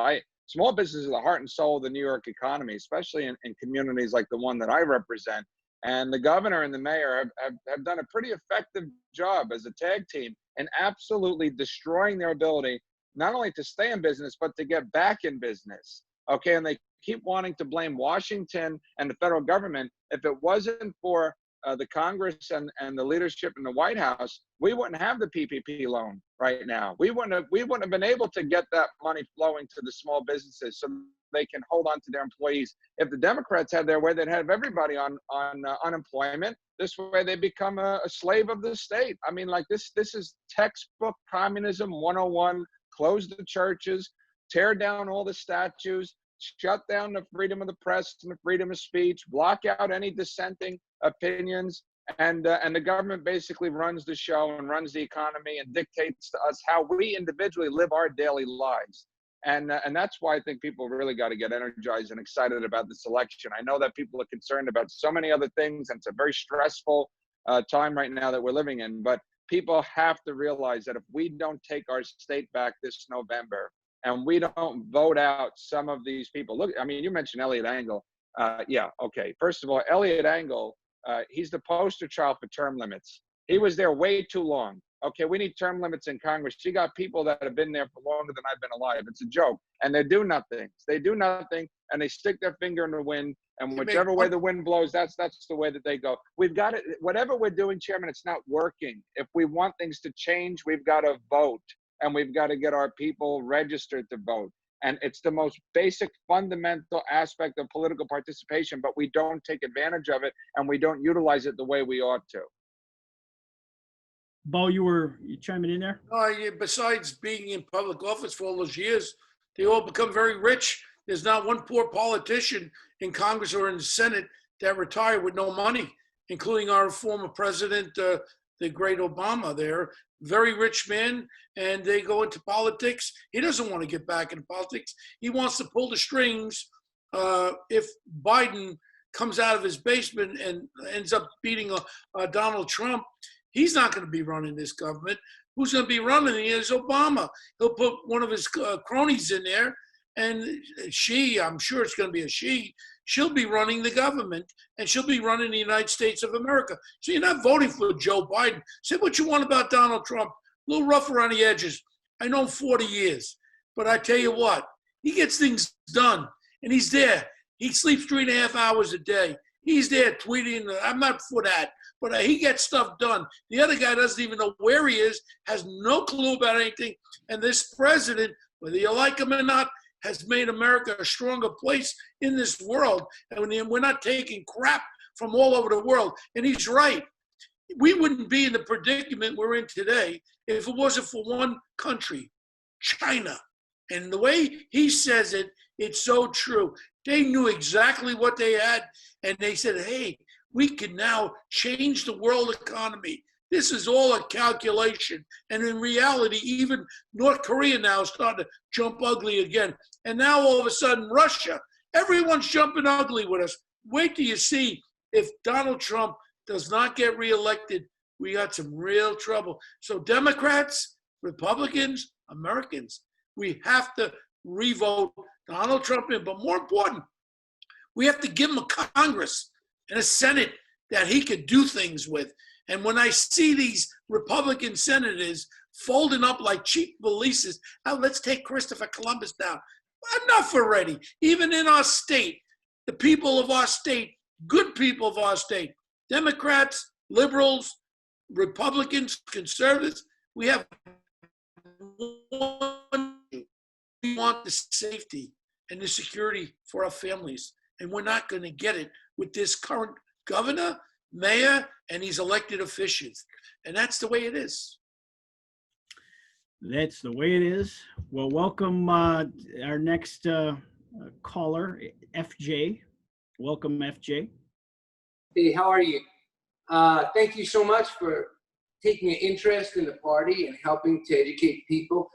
Small businesses are the heart and soul of the New York economy, especially in communities like the one that I represent. And the governor and the mayor have done a pretty effective job as a tag team in absolutely destroying their ability, not only to stay in business, but to get back in business. Okay, and they keep wanting to blame Washington and the federal government. If it wasn't for the Congress and the leadership in the White House, we wouldn't have the PPP loan right now. We wouldn't have been able to get that money flowing to the small businesses so they can hold on to their employees. If the Democrats had their way, they'd have everybody on unemployment. This way they become a slave of the state. I mean, like this is textbook communism 101. Close the churches, tear down all the statues, shut down the freedom of the press and the freedom of speech, block out any dissenting opinions, and the government basically runs the show and runs the economy and dictates to us how we individually live our daily lives. And that's why I think people really got to get energized and excited about this election. I know that people are concerned about so many other things, and it's a very stressful time right now that we're living in, but people have to realize that if we don't take our state back this November, and we don't vote out some of these people. Look, I mean, you mentioned Elliot Engel. Yeah, okay. First of all, Elliot Engel, he's the poster child for term limits. He was there way too long. Okay, we need term limits in Congress. You got people that have been there for longer than I've been alive. It's a joke. And they do nothing. They do nothing, and they stick their finger in the wind. And whichever way the wind blows, that's the way that they go. We've got it. Whatever we're doing, Chairman, it's not working. If we want things to change, we've got to vote. And we've got to get our people registered to vote. And it's the most basic, fundamental aspect of political participation, but we don't take advantage of it, and we don't utilize it the way we ought to. Bo, you chiming in there? Besides being in public office for all those years, they all become very rich. There's not one poor politician in Congress or in the Senate that retired with no money, including our former president, the great Obama there. Very rich man, and they go into politics. He doesn't want to get back into politics. He wants to pull the strings. If Biden comes out of his basement and ends up beating Donald Trump, he's not going to be running this government. Who's going to be running it is Obama. He'll put one of his cronies in there, and I'm sure it's going to be a she'll be running the government, and she'll be running the United States of America. So you're not voting for Joe Biden. Say what you want about Donald Trump. A little rough around the edges. I know him 40 years. But I tell you what, he gets things done, and he's there. He sleeps 3.5 hours a day. He's there tweeting. I'm not for that. But he gets stuff done. The other guy doesn't even know where he is, has no clue about anything. And this president, whether you like him or not, has made America a stronger place in this world. And we're not taking crap from all over the world. And he's right. We wouldn't be in the predicament we're in today if it wasn't for one country, China. And the way he says it, it's so true. They knew exactly what they had, and they said, hey, we can now change the world economy. This is all a calculation. And in reality, even North Korea now is starting to jump ugly again. And now all of a sudden, Russia, everyone's jumping ugly with us. Wait till you see if Donald Trump does not get reelected, we got some real trouble. So Democrats, Republicans, Americans, we have to revote Donald Trump in. But more important, we have to give him a Congress and a Senate that he could do things with. And when I see these Republican senators folding up like cheap valises, let's take Christopher Columbus down. Enough already. Even in our state, the people of our state, good people of our state, Democrats, liberals, Republicans, conservatives, we have one. We want the safety and the security for our families, and we're not going to get it with this current governor, mayor, and these elected officials. And that's the way it is. That's the way it is. Well, welcome our next caller, FJ. Welcome, FJ. Hey, how are you? Thank you so much for taking an interest in the party and helping to educate people.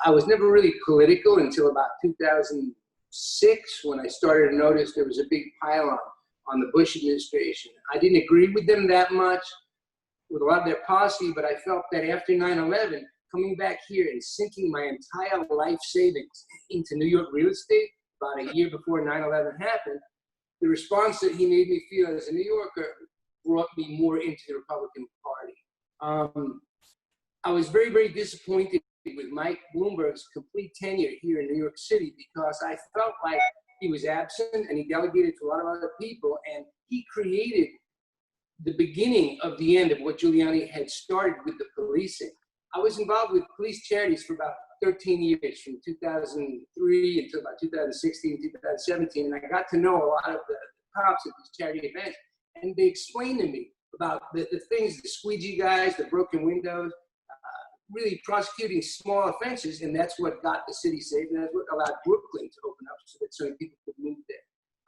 I was never really political until about 2006 when I started to notice there was a big pile on the Bush administration. I didn't agree with them that much, with a lot of their policy, but I felt that after 9/11, coming back here and sinking my entire life savings into New York real estate about a year before 9/11 happened, the response that he made me feel as a New Yorker brought me more into the Republican Party. I was very, very disappointed with Mike Bloomberg's complete tenure here in New York City because I felt like he was absent and he delegated to a lot of other people, and he created the beginning of the end of what Giuliani had started with the policing. I was involved with police charities for about 13 years, from 2003 until about 2016, 2017, and I got to know a lot of the cops at these charity events, and they explained to me about the things, the squeegee guys, the broken windows, really prosecuting small offenses, and that's what got the city safe, and that's what allowed Brooklyn to open up so that so many people could move there.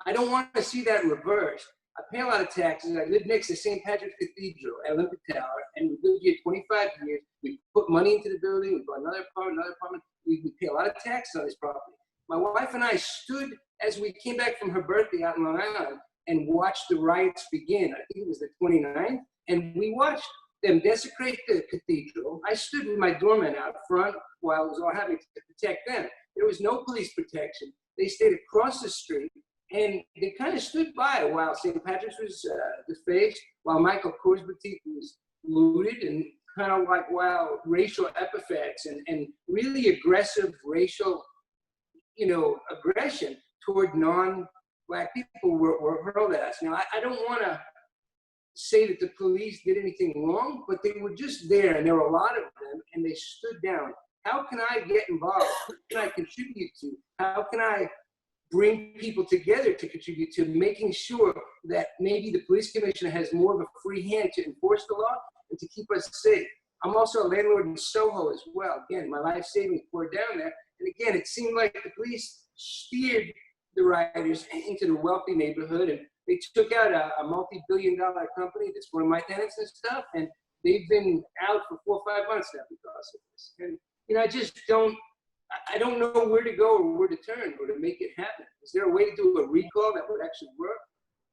I don't want to see that reversed. I pay a lot of taxes. I live next to St. Patrick's Cathedral at Olympic Tower, and we lived here 25 years. We put money into the building. We bought another apartment. We pay a lot of taxes on this property. My wife and I stood as we came back from her birthday out in Long Island and watched the riots begin. I think it was the 29th, and we watched them desecrate the cathedral. I stood with my doorman out front while I was all having to protect them. There was no police protection. They stayed across the street, and they kind of stood by while St. Patrick's was defaced, while Michael Kors Boutique was looted, and kind of like while racial epithets and really aggressive racial, aggression toward non-Black people were hurled at us. Now, I don't want to say that the police did anything wrong, but they were just there, and there were a lot of them, and they stood down. How can I get involved? What can I contribute to? How can I bring people together to contribute to making sure that maybe the police commissioner has more of a free hand to enforce the law and to keep us safe? I'm also a landlord in Soho as well. Again, my life savings poured down there. And again, it seemed like the police steered the rioters into the wealthy neighborhood, and they took out a multi-billion-dollar company that's one of my tenants and stuff, and they've been out for 4 or 5 months now because of this. And I just don't know where to go or where to turn or to make it happen. Is there a way to do a recall that would actually work?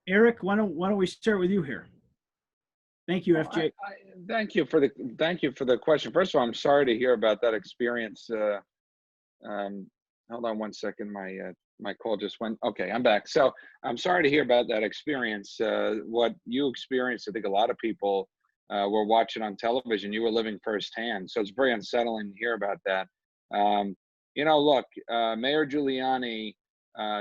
Eric, why don't we start with you here? Thank you, FJ. Thank you for the question. First of all, I'm sorry to hear about that experience. Hold on one second. My call just went. Okay, I'm back. So I'm sorry to hear about that experience. What you experienced, I think a lot of people were watching on television. You were living firsthand. So it's very unsettling to hear about that. Look, Mayor Giuliani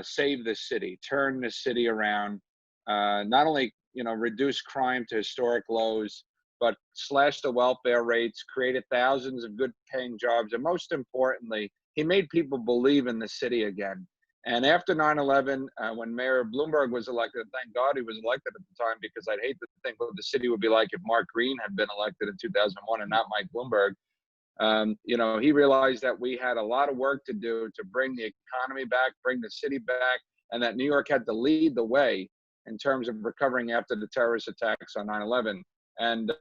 saved the city, turned the city around, not only, reduced crime to historic lows, but slashed the welfare rates, created thousands of good paying jobs. And most importantly, he made people believe in the city again. And after 9/11, when Mayor Bloomberg was elected, thank God he was elected at the time, because I'd hate to think what the city would be like if Mark Green had been elected in 2001 and not Mike Bloomberg. He realized that we had a lot of work to do to bring the economy back, bring the city back, and that New York had to lead the way in terms of recovering after the terrorist attacks on 9/11. And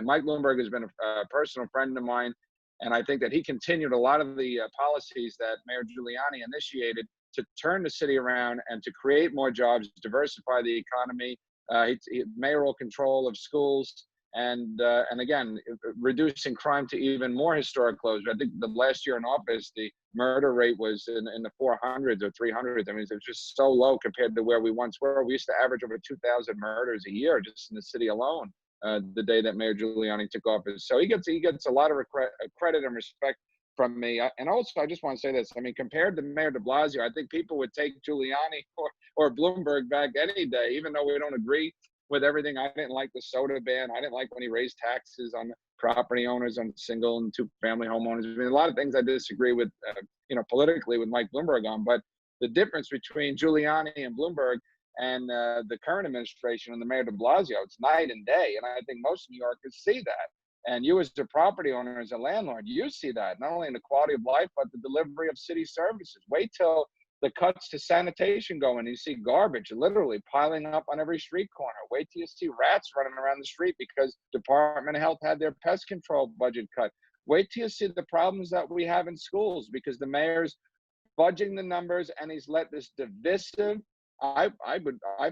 Mike Bloomberg has been a personal friend of mine, and I think that he continued a lot of the policies that Mayor Giuliani initiated to turn the city around and to create more jobs, diversify the economy, mayoral control of schools, and again, reducing crime to even more historic lows. I think the last year in office, the murder rate was in the 400s or 300s. I mean, it was just so low compared to where we once were. We used to average over 2,000 murders a year just in the city alone the day that Mayor Giuliani took office. So he gets a lot of credit and respect from me. And also, I just want to say this. I mean, compared to Mayor de Blasio, I think people would take Giuliani or Bloomberg back any day, even though we don't agree with everything. I didn't like the soda ban. I didn't like when he raised taxes on property owners, on single and two-family homeowners. I mean, a lot of things I disagree with, politically with Mike Bloomberg on. But the difference between Giuliani and Bloomberg and the current administration and the Mayor de Blasio, it's night and day. And I think most New Yorkers see that. And you as a property owner, as a landlord, you see that, not only in the quality of life, but the delivery of city services. Wait till the cuts to sanitation go in. You see garbage literally piling up on every street corner. Wait till you see rats running around the street because Department of Health had their pest control budget cut. Wait till you see the problems that we have in schools because the mayor's fudging the numbers and he's let this divisive, I've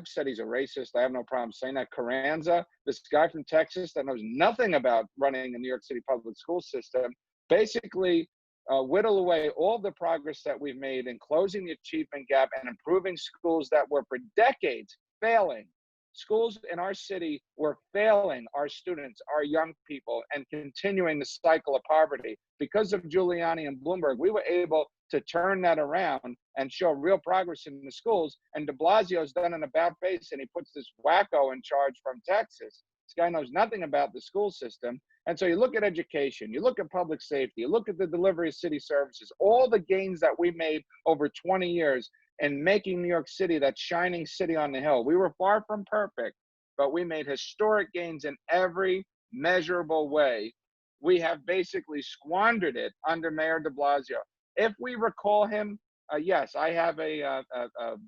said he's a racist. I have no problem saying that. Carranza, this guy from Texas that knows nothing about running a New York City public school system, basically whittle away all the progress that we've made in closing the achievement gap and improving schools that were for decades failing. Schools in our city were failing our students, our young people, and continuing the cycle of poverty. Because of Giuliani and Bloomberg, we were able to turn that around and show real progress in the schools. And de Blasio's done an about face, and he puts this wacko in charge from Texas. This guy knows nothing about the school system. And so you look at education, you look at public safety, you look at the delivery of city services, all the gains that we made over 20 years in making New York City that shining city on the hill. We were far from perfect, but we made historic gains in every measurable way. We have basically squandered it under Mayor de Blasio. If we recall him, yes, I have a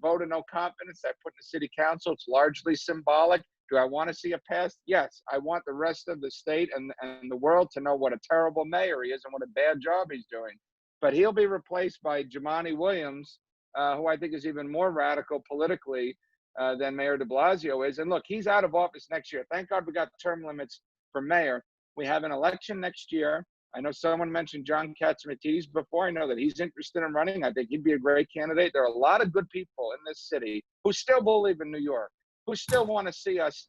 vote of no confidence I put in the city council. It's largely symbolic. Do I want to see it passed? Yes. I want the rest of the state and the world to know what a terrible mayor he is and what a bad job he's doing. But he'll be replaced by Jumaane Williams, who I think is even more radical politically than Mayor de Blasio is. And look, he's out of office next year. Thank God we got term limits for mayor. We have an election next year. I know someone mentioned John Catsimatidis before. I know that he's interested in running. I think he'd be a great candidate. There are a lot of good people in this city who still believe in New York, who still want to see us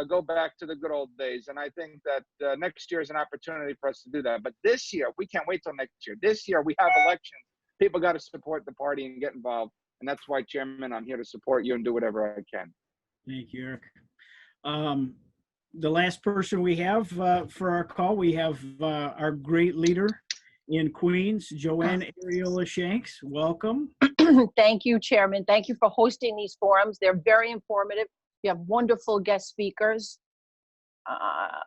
go back to the good old days. And I think that next year is an opportunity for us to do that. But this year, we can't wait till next year. This year, we have elections. People got to support the party and get involved. And that's why, Chairman, I'm here to support you and do whatever I can. Thank you, Eric. The last person we have for our call, we have our great leader in Queens, Joanne Ariola Shanks. Welcome. Thank you, Chairman. Thank you for hosting these forums. They're very informative. You have wonderful guest speakers.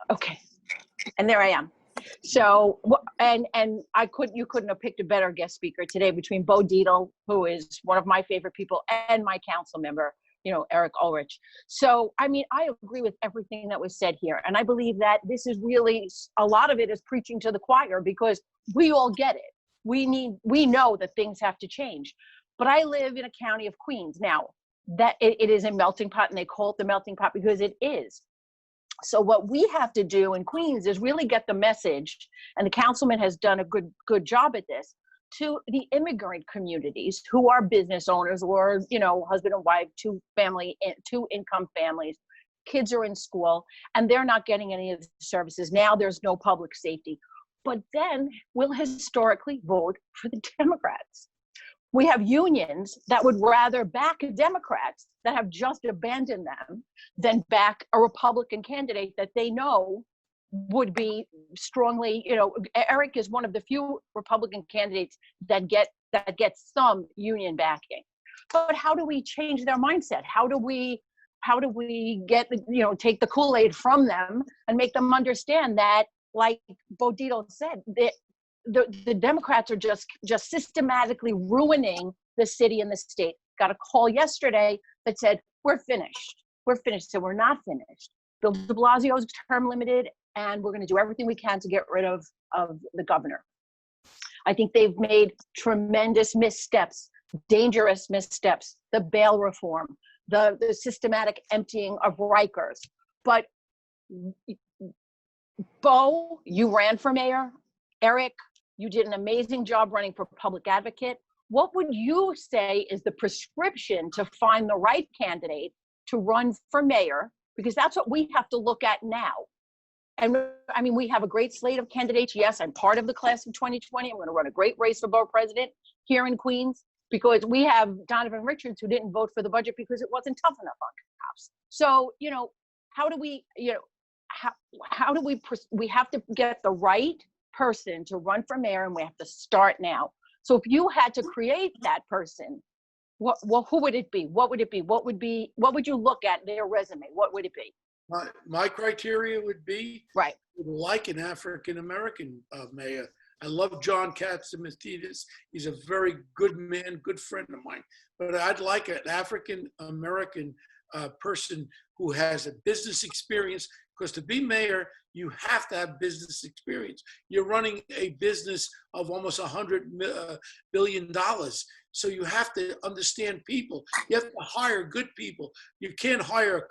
Okay, and there I am. So, and you couldn't have picked a better guest speaker today between Bo Dietl, who is one of my favorite people, and my council member, Eric Ulrich. So, I mean, I agree with everything that was said here. And I believe that this is really, a lot of it is preaching to the choir because we all get it. We know that things have to change. But I live in a county of Queens. Now, that it is a melting pot, and they call it the melting pot because it is. So what we have to do in Queens is really get the message, and the councilman has done a good job at this, to the immigrant communities who are business owners or, husband and wife, two income families, kids are in school, and they're not getting any of the services. Now there's no public safety. But then we'll historically vote for the Democrats. We have unions that would rather back Democrats that have just abandoned them than back a Republican candidate that they know would be strongly, Eric is one of the few Republican candidates that gets some union backing. But how do we change their mindset? How do we get, take the Kool-Aid from them and make them understand that, like Bo Dietl said, that the Democrats are just systematically ruining the city and the state. Got a call yesterday that said, we're finished. So we're not finished. Bill de Blasio's term limited, and we're going to do everything we can to get rid of the governor. I think they've made tremendous missteps, dangerous missteps, the bail reform, the systematic emptying of Rikers. But Bo, you ran for mayor. Eric, you did an amazing job running for public advocate. What would you say is the prescription to find the right candidate to run for mayor? Because that's what we have to look at now. And I mean, we have a great slate of candidates. Yes, I'm part of the class of 2020. I'm going to run a great race for borough president here in Queens because we have Donovan Richards who didn't vote for the budget because it wasn't tough enough on cops. So, how do we, how do we have to get the right person to run for mayor, and we have to start now. So if you had to create that person, who would it be? What would it be? What would you look at their resume? What would it be? My criteria would be Right. like an African-American mayor. I love John Katsimatidis. He's a very good man, good friend of mine. But I'd like an African-American person who has a business experience, because to be mayor, you have to have business experience. You're running a business of almost $100 billion. So you have to understand people. You have to hire good people. You can't hire a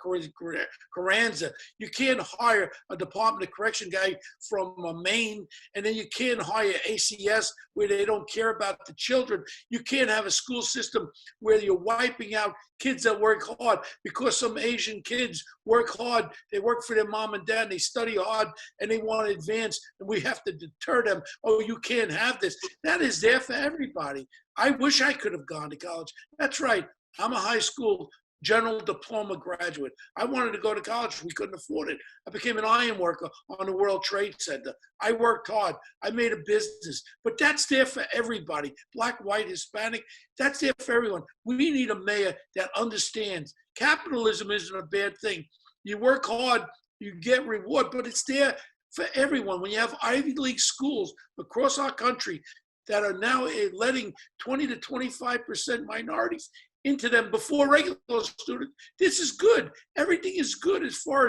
Carranza. You can't hire a Department of Correction guy from Maine, and then you can't hire ACS where they don't care about the children. You can't have a school system where you're wiping out kids that work hard, because some Asian kids work hard. They work for their mom and dad, and they study hard, and they want to advance, and we have to deter them. Oh, you can't have this. That is there for everybody. I wish I could have gone to college. That's right. I'm a high school general diploma graduate. I wanted to go to college. We couldn't afford it. I became an iron worker on the World Trade Center. I worked hard. I made a business. But that's there for everybody. Black, white, Hispanic. That's there for everyone. We need a mayor that understands capitalism isn't a bad thing. You work hard, you get reward, but it's there for everyone. When you have Ivy League schools across our country that are now letting 20 to 25% minorities into them before regular students, this is good. Everything is good as far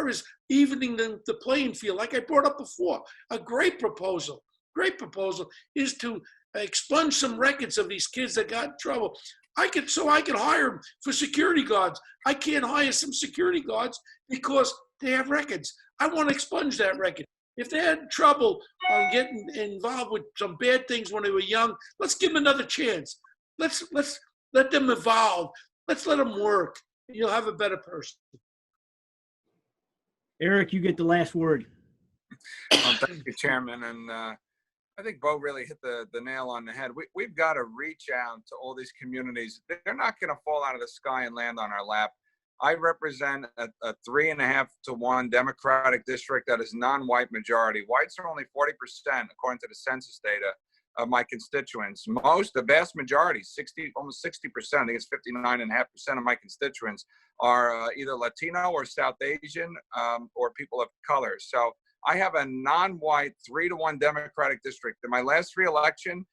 as evening the playing field. Like I brought up before, a great proposal is to expunge some records of these kids that got in trouble. I could hire them for security guards. I can't hire some security guards because they have records. I want to expunge that record. If they had trouble on getting involved with some bad things when they were young, let's give them another chance. Let's let them evolve. Let's let them work. You'll have a better person. Eric, you get the last word. Thank you, Chairman. And I think Bo really hit the nail on the head. We've got to reach out to all these communities. They're not going to fall out of the sky and land on our lap. I represent a 3.5 to 1 Democratic district that is non-white majority. Whites are only 40%, according to the census data, of my constituents. The vast majority, almost 60%, I think it's 59.5% of my constituents are either Latino or South Asian or people of color. So I have a non-white 3 to 1 Democratic district. In my last re-election,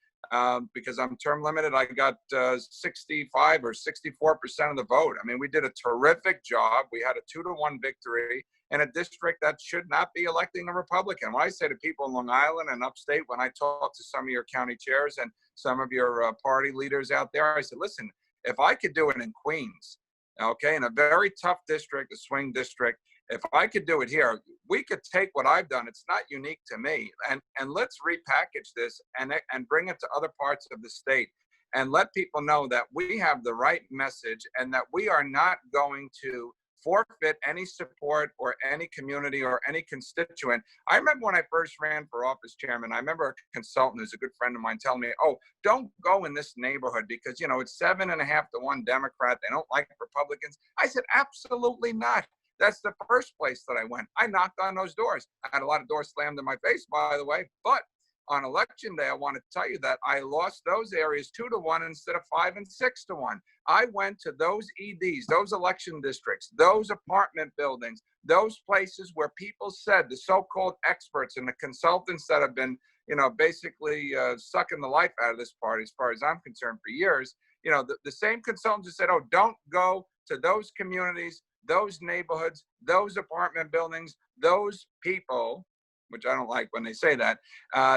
because I'm term limited, I got 65 or 64% of the vote. I mean, we did a terrific job. We had a 2 to 1 victory in a district that should not be electing a Republican. When I say to people in Long Island and upstate, when I talk to some of your county chairs and some of your party leaders out there, I said, listen, if I could do it in Queens, okay, in a very tough district, a swing district, if I could do it here, we could take what I've done. It's not unique to me. And let's repackage this and bring it to other parts of the state and let people know that we have the right message and that we are not going to forfeit any support or any community or any constituent. I remember when I first ran for office, Chairman, I remember a consultant who's a good friend of mine telling me, oh, don't go in this neighborhood because, you know, it's 7.5 to 1 Democrat. They don't like Republicans. I said, absolutely not. That's the first place that I went. I knocked on those doors. I had a lot of doors slammed in my face, by the way. But on election day, I want to tell you that I lost those areas 2 to 1 instead of 5 and 6 to 1. I went to those EDs, those election districts, those apartment buildings, those places where people said, the so-called experts and the consultants that have been, you know, basically sucking the life out of this party, as far as I'm concerned, for years. You know, the same consultants who said, oh, don't go to those communities, those neighborhoods, those apartment buildings, those people, which I don't like when they say that,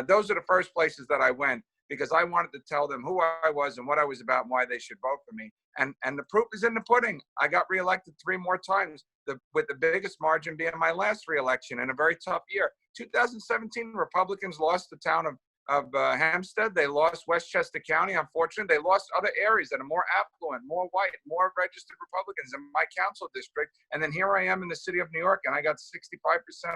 those are the first places that I went because I wanted to tell them who I was and what I was about and why they should vote for me. And the proof is in the pudding. I got reelected 3 more times, with the biggest margin being my last reelection in a very tough year. 2017, Republicans lost the town of Hempstead. They lost Westchester County. Unfortunately, they lost other areas that are more affluent, more white, more registered Republicans in my council district. And then here I am in the city of New York, and I got 65%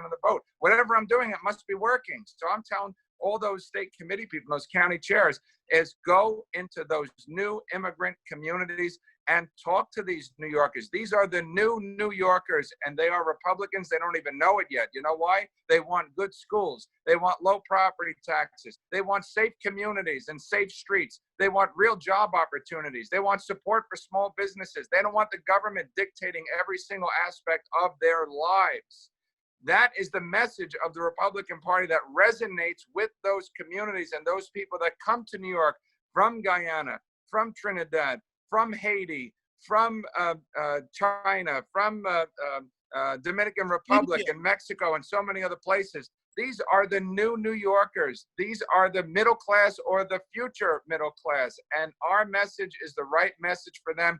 of the vote. Whatever I'm doing, it must be working. So I'm telling all those state committee people, those county chairs, is go into those new immigrant communities and talk to these New Yorkers. These are the new New Yorkers, and they are Republicans. They don't even know it yet. You know why? They want good schools. They want low property taxes. They want safe communities and safe streets. They want real job opportunities. They want support for small businesses. They don't want the government dictating every single aspect of their lives. That is the message of the Republican Party that resonates with those communities and those people that come to New York from Guyana, from Trinidad, from Haiti, from China, from Dominican Republic and Mexico and so many other places. These are the new New Yorkers. These are the middle class or the future middle class. And our message is the right message for them.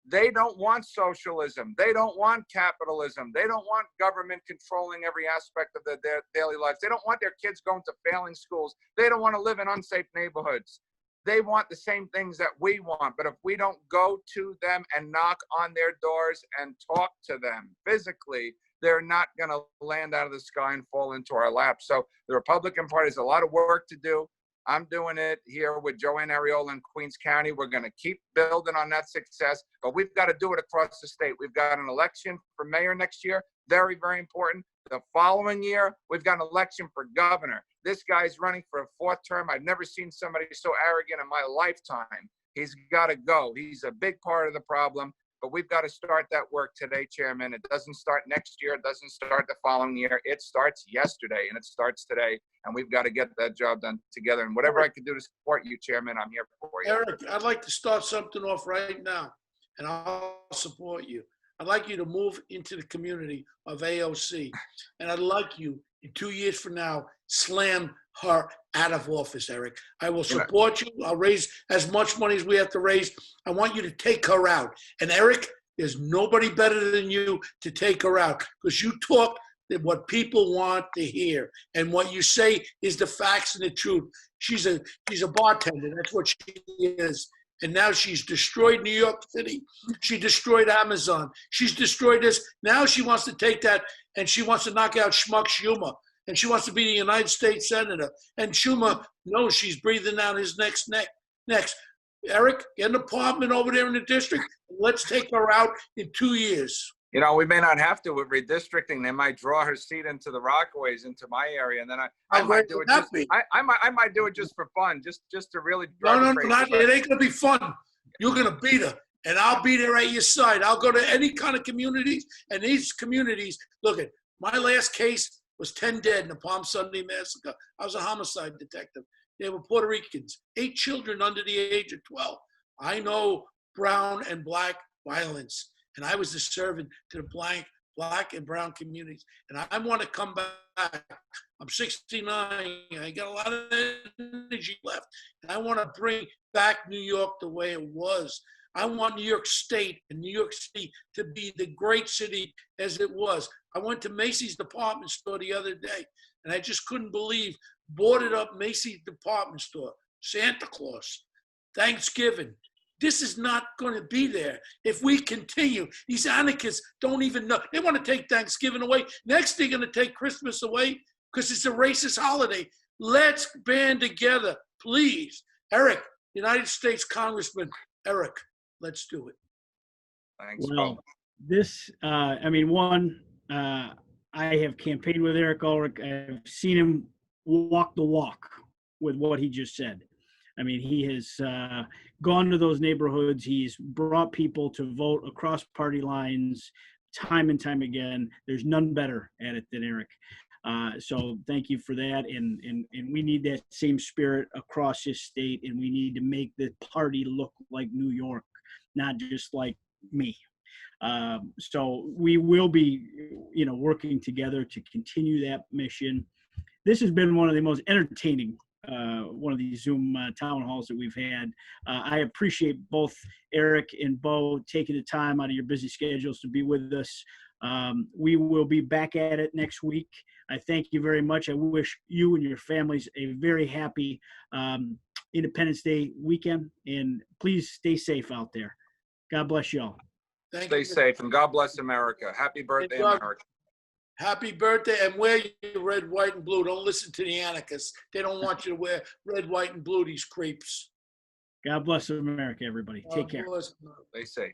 They don't want socialism. They don't want capitalism. They don't want government controlling every aspect of their daily lives. They don't want their kids going to failing schools. They don't want to live in unsafe neighborhoods. They want the same things that we want. But if we don't go to them and knock on their doors and talk to them physically, they're not going to land out of the sky and fall into our lap. So the Republican Party has a lot of work to do. I'm doing it here with Joanne Ariola in Queens County. We're going to keep building on that success, but we've got to do it across the state. We've got an election for mayor next year. Very, very important. The following year, we've got an election for governor. This guy's running for a fourth term. I've never seen somebody so arrogant in my lifetime. He's got to go. He's a big part of the problem, but we've got to start that work today, Chairman. It doesn't start next year. It doesn't start the following year. It starts yesterday, and it starts today, and we've got to get that job done together. And whatever I can do to support you, Chairman, I'm here for you. Eric, I'd like to start something off right now, and I'll support you. I'd like you to move into the community of AOC, and I'd like you, in 2 years from now, slam her out of office, Eric. I will support you. I'll raise as much money as we have to raise. I want you to take her out. And Eric, there's nobody better than you to take her out, because you talk what people want to hear, and what you say is the facts and the truth. She's a bartender. That's what she is. And now she's destroyed New York City. She destroyed Amazon. She's destroyed this. Now she wants to take that and she wants to knock out Schmuck Schumer. And she wants to be the United States Senator. And Schumer knows she's breathing down his next. Eric, get an apartment over there in the district. Let's take her out in 2 years. You know, we may not have to with redistricting. They might draw her seat into the Rockaways, into my area, and then I might do it. I might do it just for fun, just to really. No, it ain't gonna be fun. You're gonna beat her, and I'll be there at your side. I'll go to any kind of communities, and these communities. Look at my last case was 10 dead in the Palm Sunday massacre. I was a homicide detective. They were Puerto Ricans, 8 children under the age of 12. I know brown and black violence. And I was the servant to the black and brown communities. And I want to come back. I'm 69. I got a lot of energy left. And I want to bring back New York the way it was. I want New York State and New York City to be the great city as it was. I went to Macy's department store the other day, and I just couldn't believe boarded up Macy's department store, Santa Claus, Thanksgiving. This is not going to be there if we continue. These anarchists don't even know. They want to take Thanksgiving away. Next, they're going to take Christmas away because it's a racist holiday. Let's band together, please. Eric, United States Congressman Eric, let's do it. Thanks, well, Paul. This, I have campaigned with Eric Ulrich. I've seen him walk the walk with what he just said. I mean, he has gone to those neighborhoods. He's brought people to vote across party lines time and time again. There's none better at it than Eric. So thank you for that. And we need that same spirit across this state, and we need to make the party look like New York, not just like me. So we will be, working together to continue that mission. This has been one of the most entertaining one of these Zoom town halls that we've had. I appreciate both Eric and Bo taking the time out of your busy schedules to be with us. We will be back at it next week. I thank you very much. I wish you and your families a very happy Independence Day weekend, and please stay safe out there. God bless you all. Stay safe, and God bless America. Happy birthday, America. Happy birthday, and wear your red, white, and blue. Don't listen to the anarchists. They don't want you to wear red, white, and blue, these creeps. God bless America, everybody. Take care. God bless. Stay safe.